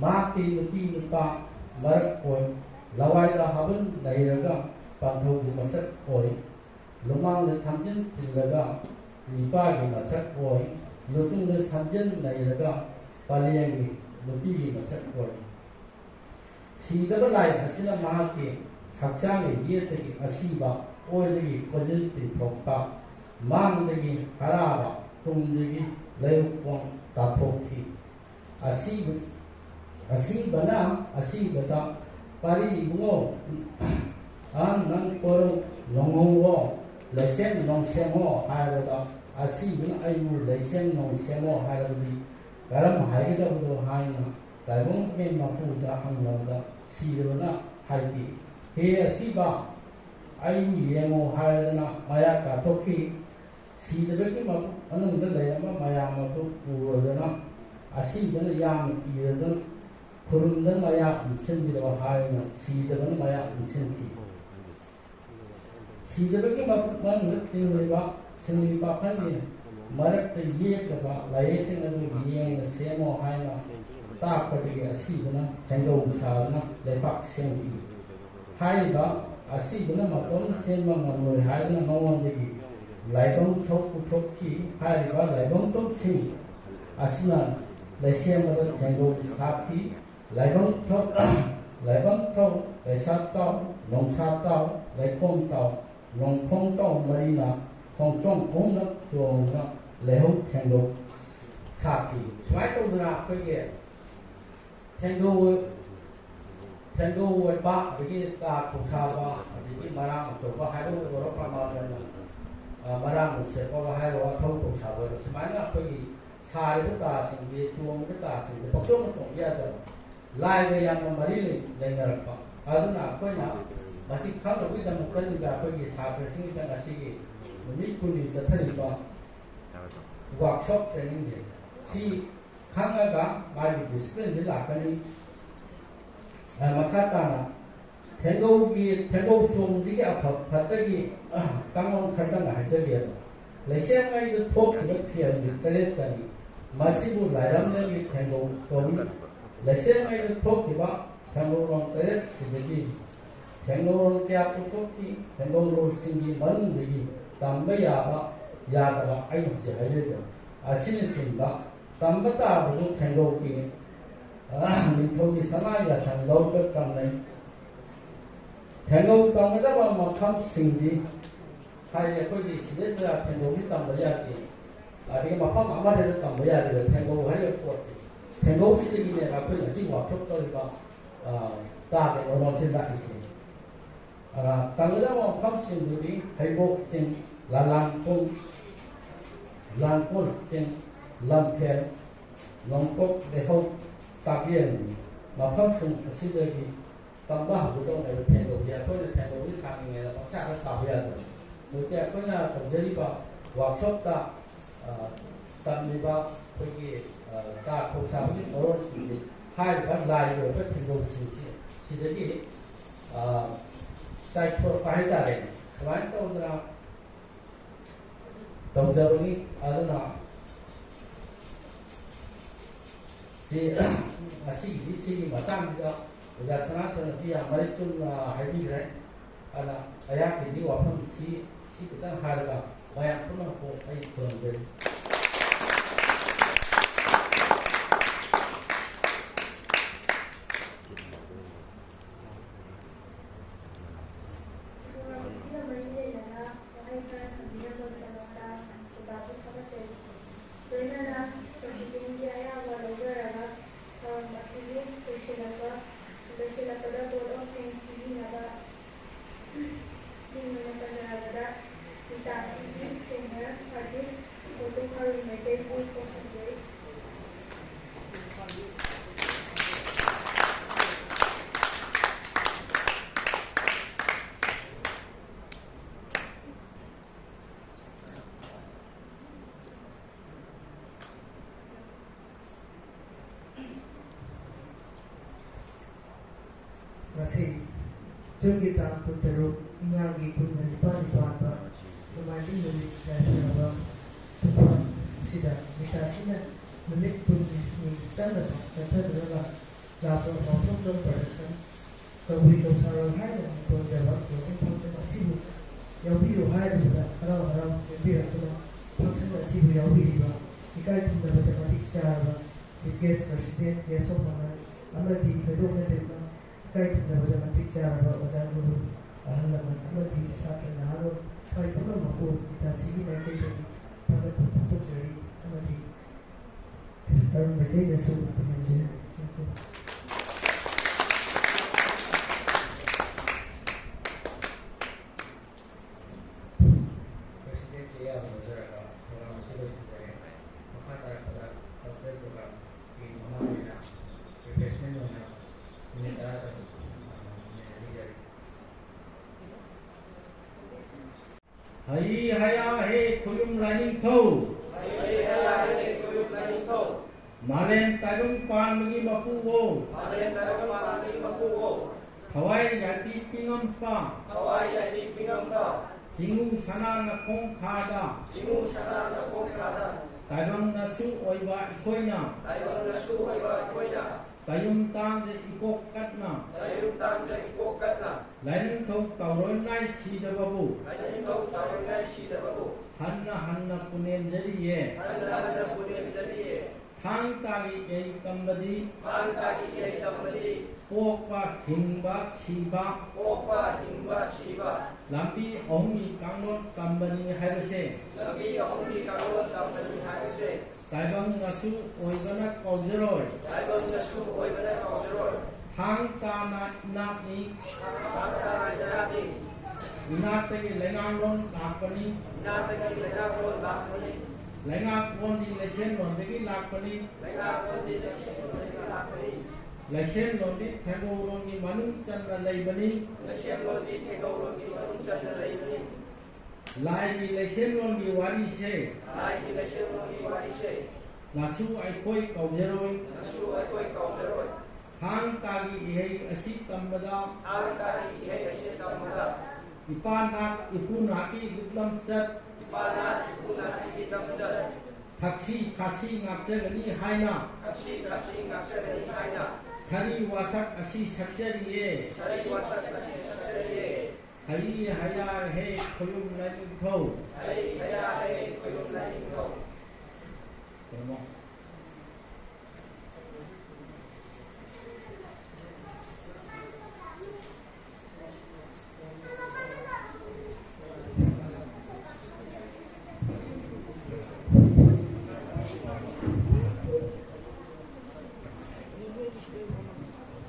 ꯃꯍꯥꯛꯇꯤ ꯅꯨꯄꯤ ꯅꯨꯄꯥ ꯃꯔꯛ ꯑꯣꯏ ꯂꯋꯥꯏꯗ ꯍꯥꯕꯟ ꯂꯩꯔꯒ ꯄꯥꯟꯊꯧꯒꯤ ꯃꯁꯛ ꯑꯣꯏ ꯂꯨꯃꯥꯡꯗ ꯁꯝꯖꯤꯟ ꯆꯤꯜꯂꯒ ꯅꯤꯄꯥꯒꯤ ꯃꯁꯛ ꯑꯣꯏ ꯂꯨꯇꯨꯡꯗ ꯁꯝꯖꯤꯟ ꯂꯩꯔꯒ ꯄꯂꯦꯝꯒꯤ ꯅꯨꯄꯤꯒꯤ ꯃꯁꯛ ꯑꯣꯏ ꯁꯤꯗꯕ ꯂꯥꯏ ꯑꯁꯤꯅ ꯃꯍꯥꯛꯀꯤ ꯍꯛꯆꯥꯡꯒꯤ ꯌꯦꯠꯇꯒꯤ ꯑꯁꯤꯕ ꯑꯣꯏꯗꯒꯤ ꯀꯣꯟꯖꯤꯟ ꯇꯤꯟꯊꯣꯛꯄ ꯃꯥꯡꯗꯒꯤ ꯍꯔꯥꯕ ꯇꯨꯡꯗꯒꯤ ꯂꯩꯔꯨꯛꯄꯣꯡ ꯇꯥꯊꯣꯛꯈꯤ ꯑꯁꯤꯕꯅ ꯑꯁꯤꯕꯗ ꯄꯥꯔꯤ ꯏꯕꯨꯡꯉꯣ ꯅꯪ ꯀꯣꯔꯧ ꯅꯣꯡꯍꯧꯋꯣ ꯂꯩꯁꯦꯝ ꯅꯣꯡꯁꯦꯝꯃꯣ ꯍꯥꯏꯕꯗ ꯑꯁꯤꯕꯅ ꯑꯩꯕꯨ ꯂꯩꯁꯦꯝ ꯅꯣꯡꯁꯦꯝꯃꯣ ꯍꯥꯏꯔꯕꯗꯤ ꯀꯔꯝ ꯍꯥꯏꯒꯗꯕꯗꯣ ꯍꯥꯏꯅ ꯇꯥꯏꯕꯪꯒꯤ ꯃꯄꯨꯗ ꯍꯪꯂꯕꯗ ꯁꯤꯗꯕꯅ ꯍꯥꯏꯈꯤ ꯍꯦ ꯑꯁꯤꯕ ꯑꯩꯕꯨ ꯌꯦꯡꯉꯣ ꯍꯥꯏꯗꯅ ꯃꯌꯥ ꯀꯥꯊꯣꯛꯈꯤ ꯁꯤꯗꯕꯒꯤ ꯃꯅꯨꯡꯗ ꯂꯩꯔꯝꯕ ꯃꯌꯥꯝ ꯑꯗꯨ ꯎꯔꯗꯅ ꯑꯁꯤꯕꯅ ꯌꯥꯝꯅ ꯀꯤꯔꯗꯅ ꯈꯨꯔꯨꯝꯗꯅ ꯃꯌꯥ ꯎꯟꯁꯤꯟꯕꯤꯔꯣ ꯍꯥꯏꯅ ꯁꯤꯗꯕꯅ ꯃꯌꯥ ꯎꯟꯁꯤꯟꯈꯤ ꯁꯤꯗꯕꯒꯤ ꯃꯅꯨꯡꯗ ꯇꯤꯡꯂꯤꯕ ꯁꯤꯡꯂꯤ ꯄꯥꯈꯪꯒꯤ ꯃꯔꯛꯇ ꯌꯦꯛꯂꯕ ꯂꯥꯏꯌꯦꯛꯁꯤꯡ ꯑꯗꯨ ꯌꯦꯡꯅ ꯁꯦꯝꯃꯣ ꯍꯥꯏꯅ ꯇꯥꯛꯄꯗꯒꯤ ꯑꯁꯤꯕꯅ ꯊꯦꯡꯒꯧ ꯁꯥꯗꯨꯅ ꯂꯩꯄꯥꯛ ꯁꯦꯝꯈꯤ ꯍꯥꯏꯔꯤꯕ ꯑꯁꯤꯕꯅ ꯃꯇꯣꯟ ꯁꯦꯝꯕ ꯉꯝꯂꯣꯏ ꯍꯥꯏꯗꯨꯅ ꯃꯉꯣꯟꯗꯒꯤ ꯂꯥꯏꯕꯝ ꯊꯣꯛ ꯄꯨꯊꯣꯛꯈꯤ ꯍꯥꯏꯔꯤꯕ ꯂꯥꯏꯕꯝ ꯊꯣꯛꯁꯤꯡ ꯑꯁꯤꯅ ꯂꯩꯁꯦꯝꯕꯗ ꯊꯦꯡꯒꯧ ꯁꯥꯈꯤ ꯂꯥꯏꯕꯝ ꯊꯣꯛ ꯂꯩꯁꯥ ꯇꯥꯎ ꯅꯣꯡꯁꯥ ꯇꯥꯎ ꯂꯩꯈꯣꯝ ꯇꯥꯎ ꯅꯣꯡꯈꯣꯡ ꯇꯥꯎ ꯃꯔꯤꯅ ꯈꯣꯡꯆꯣꯡ ꯑꯍꯨꯝꯂꯛ ꯆꯣꯡꯅ ꯂꯩꯍꯧ ꯊꯦꯡꯒꯧ ꯁꯥꯈꯤ ꯁꯨꯃꯥꯏꯅ ꯇꯧꯗꯅ ꯑꯩꯈꯣꯏꯒꯤ ꯊꯦꯡꯒꯧ ꯑꯣꯏꯕ ꯑꯗꯒꯤ ꯇꯥ ꯈꯣꯡꯁꯥꯕ ꯑꯗꯒꯤ ꯃꯔꯥꯡ ꯑꯆꯧꯕ ꯍꯥꯏꯕ ꯑꯣꯏꯔꯣ ꯄ꯭ꯔꯃꯥꯟꯗꯅ ꯃꯔꯥꯡ ꯁꯦꯠꯄꯒ ꯍꯥꯏꯔꯣ ꯑꯊꯧ ꯈꯣꯡꯁꯥꯕ ꯑꯣꯏꯔꯣ ꯁꯨꯃꯥꯏꯅ ꯑꯩꯈꯣꯏꯒꯤ ꯁꯥꯔꯤꯕ ꯇꯥꯁꯤꯡꯁꯦ ꯆꯣꯡꯉꯤꯕ ꯇꯥꯁꯤꯡꯁꯦ ꯄꯪꯆꯣꯡꯗ ꯆꯣꯡꯕ ꯌꯥꯗꯕ ꯂꯥꯏꯒ ꯌꯥꯝꯅ ꯃꯔꯤ ꯂꯩꯅꯔꯛꯄ ꯑꯗꯨꯅ ꯑꯩꯈꯣꯏꯅ ꯃꯁꯤ ꯈꯪꯅꯕꯒꯤꯗꯃꯛꯇꯅꯤꯗ ꯑꯩꯈꯣꯏꯒꯤ ꯁꯥꯇ꯭ꯔꯁꯤꯡꯁꯤꯗ ꯉꯁꯤꯒꯤ ꯅꯨꯃꯤꯠ ꯀꯨꯟꯅꯤ ꯆꯠꯊꯔꯤꯕ ꯋꯥꯔꯛꯁꯣꯞ ꯇ꯭ꯔꯦꯅꯤꯡꯁꯦ ꯁꯤ ꯈꯪꯉꯒ ꯃꯥꯒꯤ ꯗꯤꯁꯤꯄ꯭ꯂꯤꯟꯁꯤ ꯂꯥꯛꯀꯅꯤ ꯃꯈꯥ ꯇꯥꯅ ꯊꯦꯡꯒꯧ ꯆꯣꯡꯁꯤꯒꯤ ꯑꯐ ꯐꯠꯇꯒꯤ ꯀꯥꯡꯂꯣꯟ ꯈꯔꯇꯪ ꯍꯥꯏꯖꯒꯦꯕ ꯂꯩꯁꯦꯝꯉꯩꯗ ꯊꯣꯛꯈꯤꯕ ꯊꯦꯜꯒꯤ ꯇꯔꯦꯠꯀꯅꯤ ꯃꯁꯤꯕꯨ ꯂꯥꯏꯔꯝꯗꯒꯤ ꯊꯦꯡꯒꯧ ꯀꯧꯏ ꯂꯩꯁꯦꯝꯉꯩꯗ ꯊꯣꯛꯈꯤꯕ ꯊꯦꯡꯒꯧꯔꯣꯟ ꯇꯔꯦꯠꯁꯤꯗꯒꯤ ꯊꯦꯡꯒꯧꯔꯣꯟ ꯀꯌꯥ ꯄꯨꯊꯣꯛꯈꯤ ꯊꯦꯡꯒꯧꯔꯣꯟꯁꯤꯡꯒꯤ ꯃꯅꯨꯡꯗꯒꯤ ꯇꯝꯕ ꯌꯥꯕ ꯌꯥꯗꯕ ꯑꯩꯅ ꯍꯧꯖꯤꯛ ꯍꯥꯏꯖꯒꯦ ꯑꯁꯤꯅꯆꯤꯡꯕ ꯇꯝꯕ ꯇꯥꯕꯁꯨ ꯊꯦꯡꯒꯧꯒꯤ ꯅꯤꯡꯊꯧꯒꯤ ꯁꯅꯥ ꯌꯥꯊꯪ ꯂꯧꯔꯒ ꯇꯝꯅꯩ ꯊꯦꯡꯒꯧ ꯇꯝꯒꯗꯕ ꯃꯐꯝꯁꯤꯡꯗꯤ ꯍꯥꯏꯗꯤ ꯑꯩꯈꯣꯏꯒꯤ ꯁꯤꯗꯩꯗ ꯊꯦꯡꯒꯧꯗꯤ ꯇꯝꯕ ꯌꯥꯗꯦ ꯑꯗꯒꯤ ꯃꯐꯝ ꯑꯃꯗ ꯇꯝꯕ ꯌꯥꯗꯦꯕ ꯊꯦꯡꯒꯧ ꯍꯥꯏꯔꯤꯕ ꯄꯣꯠꯁꯦ ꯊꯦꯡꯒꯧꯁꯤꯗꯒꯤꯅꯦꯕ ꯑꯩꯈꯣꯏ ꯉꯁꯤ ꯋꯥꯛꯁꯣꯞ ꯇꯧꯔꯤꯕ ꯇꯥꯕ ꯂꯣꯟꯁꯤ ꯂꯥꯛꯏꯁꯦ ꯇꯝꯒꯗꯕ ꯃꯐꯝꯁꯤꯡꯗꯨꯗꯤ ꯍꯩꯕꯣꯛꯁꯤꯡ ꯂꯥꯂꯥꯡꯄꯨꯡ ꯂꯥꯡꯀꯣꯜꯁꯤꯡ ꯂꯝꯐꯦꯜ ꯅꯣꯡꯄꯣꯛ ꯂꯩꯍꯧ ꯇꯥꯛꯌꯦꯜꯅꯤ ꯃꯐꯝꯁꯤꯡ ꯑꯁꯤꯗꯒꯤ ꯇꯝꯕ ꯍꯧꯒꯗꯧꯅꯦꯕ ꯊꯦꯡꯒꯧꯁꯦ ꯑꯩꯈꯣꯏꯅ ꯊꯦꯡꯒꯧꯁꯤ ꯁꯥꯅꯤꯡꯉꯦꯅ ꯄꯪꯁꯥꯗ ꯁꯥꯕ ꯌꯥꯗꯕ ꯍꯧꯖꯤꯛ ꯑꯩꯈꯣꯏꯅ ꯇꯧꯖꯔꯤꯕ ꯋꯥꯛꯁꯣꯞꯇ ꯇꯝꯂꯤꯕ ꯑꯩꯈꯣꯏꯒꯤ ꯇꯥ ꯈꯣꯡꯁꯥꯕꯒꯤ ꯃꯔꯣꯟꯁꯤꯡꯁꯤ ꯍꯥꯏꯔꯤꯕ ꯂꯥꯏꯒꯤ ꯑꯣꯏꯕ ꯊꯦꯡꯒꯧꯁꯤꯡꯁꯤ ꯁꯤꯗꯒꯤ ꯆꯥꯏꯊꯣꯔꯛꯄ ꯍꯥꯏꯇꯥꯔꯦ ꯁꯨꯃꯥꯏꯅ ꯇꯧꯗꯅ ꯇꯧꯖꯕꯅꯤ ꯑꯗꯨꯅ ꯉꯁꯤꯒꯤꯗꯤ ꯁꯤꯒꯤ ꯃꯇꯥꯡꯁꯤꯗ ꯑꯣꯖꯥ ꯁꯅꯥꯊꯣꯏ ꯑꯁꯤ ꯌꯥꯝ ꯃꯔꯤꯛ ꯆꯨꯝꯅ ꯍꯥꯏꯕꯤꯈ꯭ꯔꯦ ꯑꯗꯨꯅ ꯑꯩꯍꯥꯛꯀꯤꯗꯤ ꯋꯥꯐꯝ ꯁꯤ ꯈꯤꯇꯪ ꯍꯥꯏꯔꯒ ꯃꯌꯥꯝ ꯄꯨꯝꯅꯃꯛꯄꯨ ꯑꯩ ꯈꯨꯔꯨꯝꯖꯔꯤ Masih Junggi tak puteruk Inyangi pun nalipan ituanba Lumadi nulit dari nawa Tuhan Sida Mitasina Nulit pun ni sana Kata deraga Lapor mausok dong perasan Kawin dong sarang hai dan Tuan jawab Dosen pangsa masibu Yawi yo hai dan Haram Yambira kuna Pangsa masibu yawi diba Ikai pun dapat tematik cara Si guest president Besok mana Amadi kedok na din Kahit na matematik siya ang mga guru halaman amati sa akin na halo kahit pa naman ako kita sige na kayo din pagkat puputok sa rin amati parang may day na sulit pa naman siya. Thank you. President Kia Mozaraga orang Silo Sinjaya makatara pada konsep program di Mahamina replacement mana ini cara Hai haya he kuyum laning thau Malen tarung pan bagi mapuwo Thawai yati pingam pa Jingu sana na kong khada Tarung nasu oiwa ikoina Tayum tang de ikok katna Lain thau tauron nai sida babu Hanna punen jariye Thang tagi ei kambadi Kokpa hingba siba Lampi ohmi kangon kambani harase Taibang nasu oibana kaujeroi Thang tana inapni Inatagi lengangon lakpani Lengak di lesen londegi lakpani Lesen londi thegolongi manung chandra laibani Lai di lesen londi warise Nasu aikoi kaujeroi Thang tagi ihei asi tambada Ipanat ipunaki gutlam set Taksi kasi ngakjagani haina Sari wasak asi sakjariye Hari haya he kuyum laning thau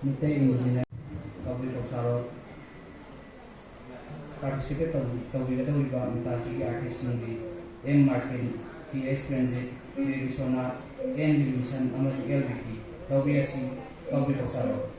Minta izin kami bersarot participate kami kita uliba minta sigi artis nunggi M Martin T.S. Transit T. Sona N. Division amat LBP kami asi kami bersarot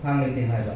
khang le tin hai ba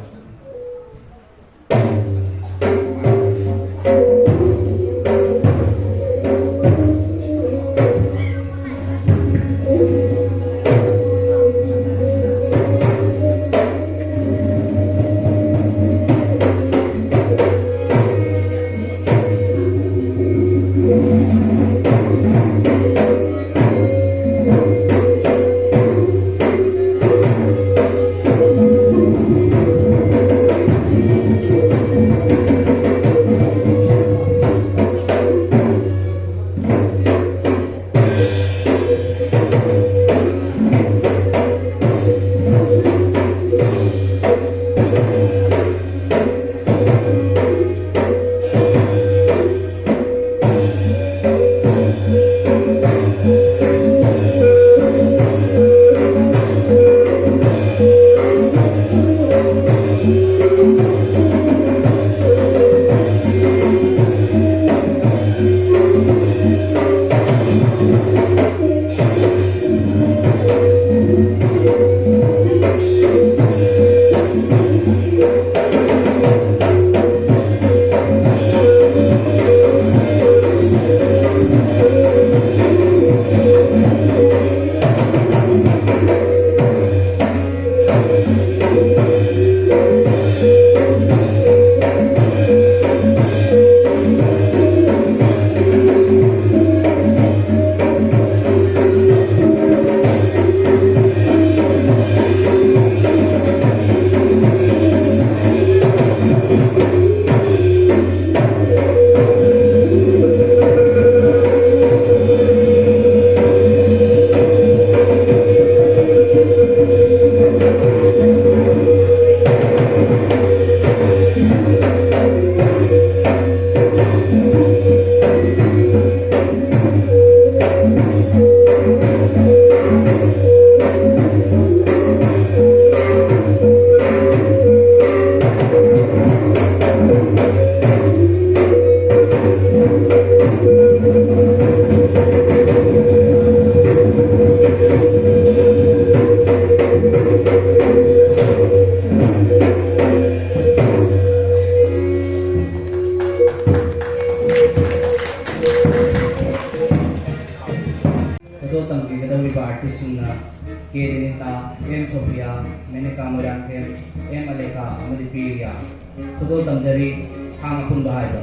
artist na Kirinita, M. Sofia, Menika Moranken, M. Aleka, Amadipiria, Tudol Tamsari, Hangapun Bahaya.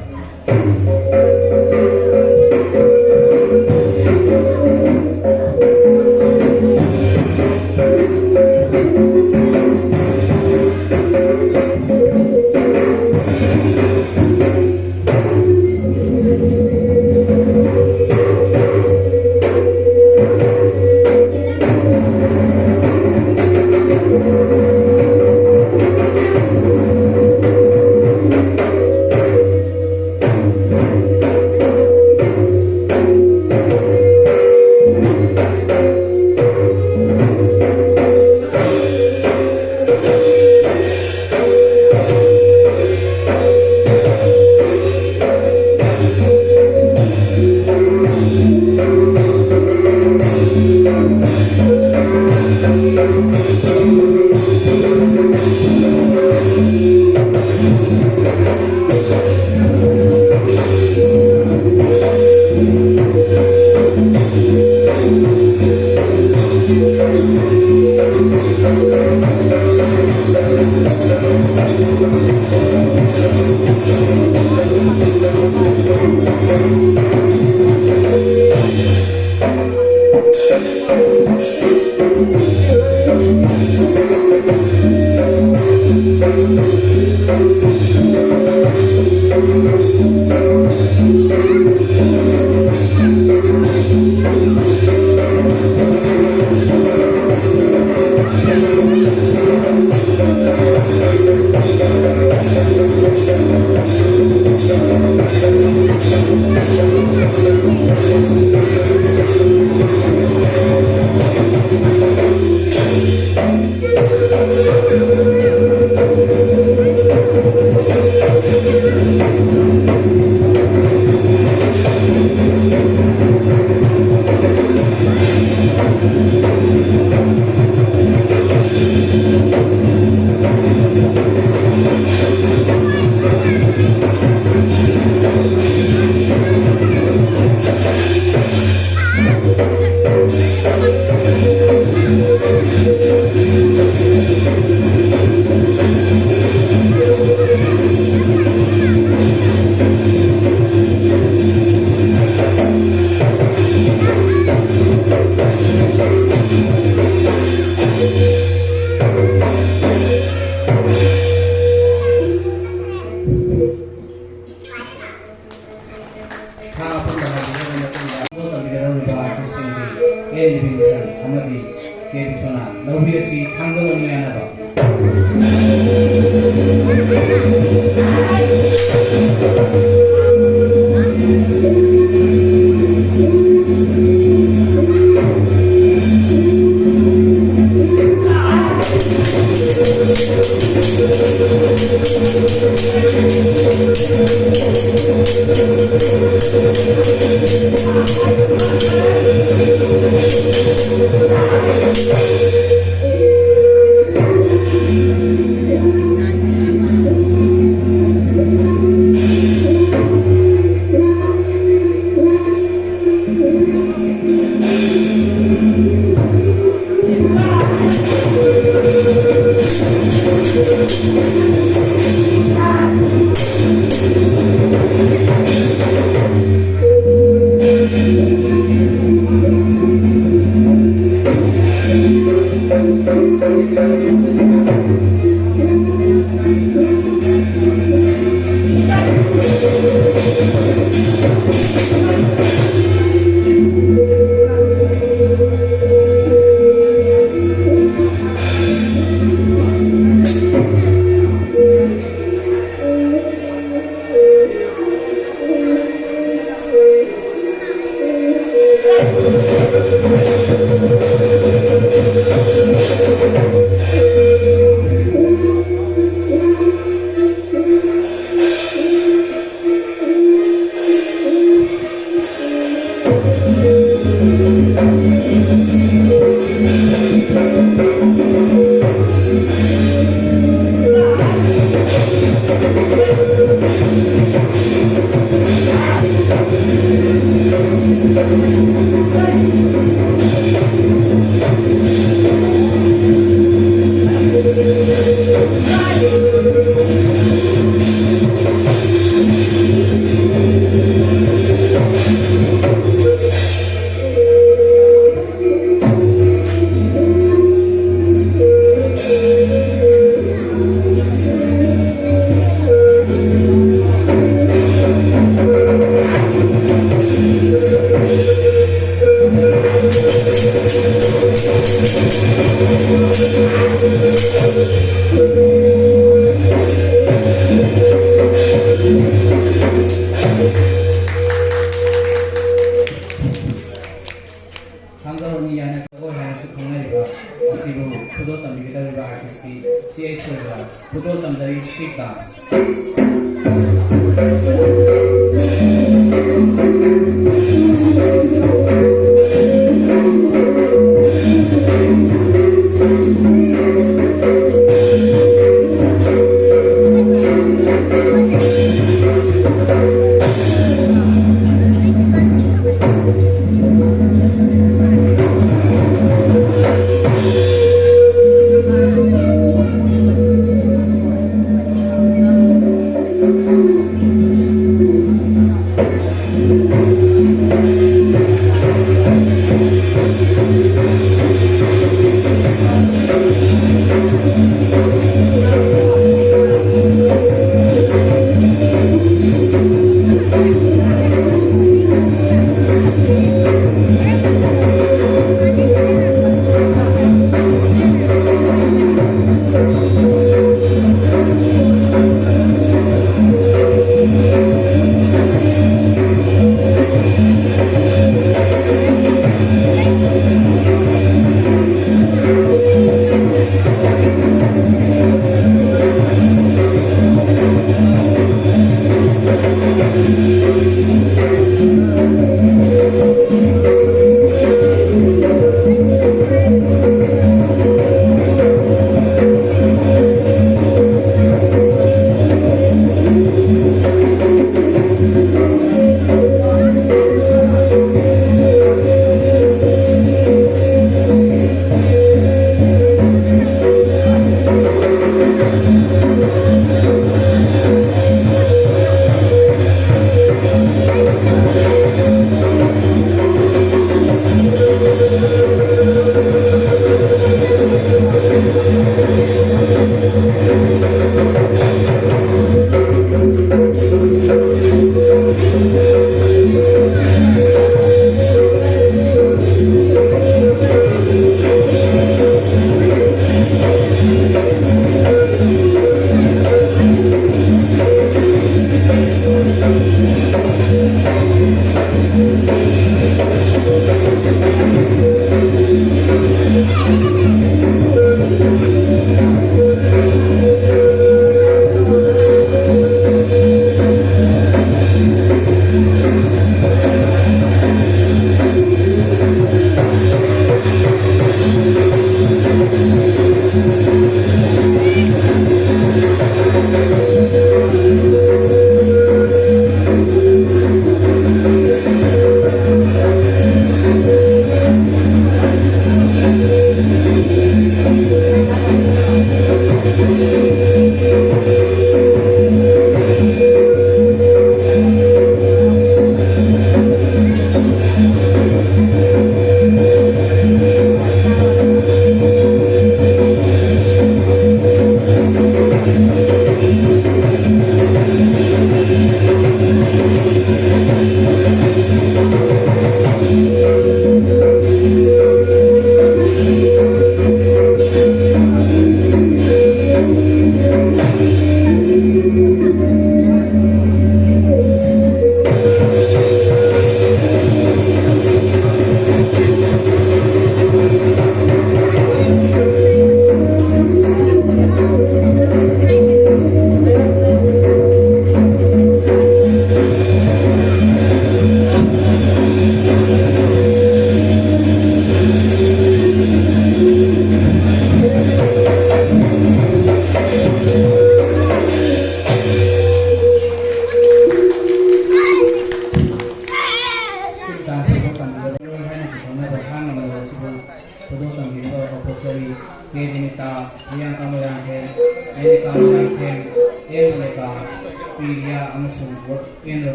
artist-singdi A. Livingston amadi K. Biswanath Laubi asi thangjaloni yanaba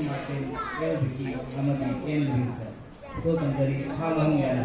Martin L. Vicky Amadi N. Livingston Ito Tanjari Hamang Yana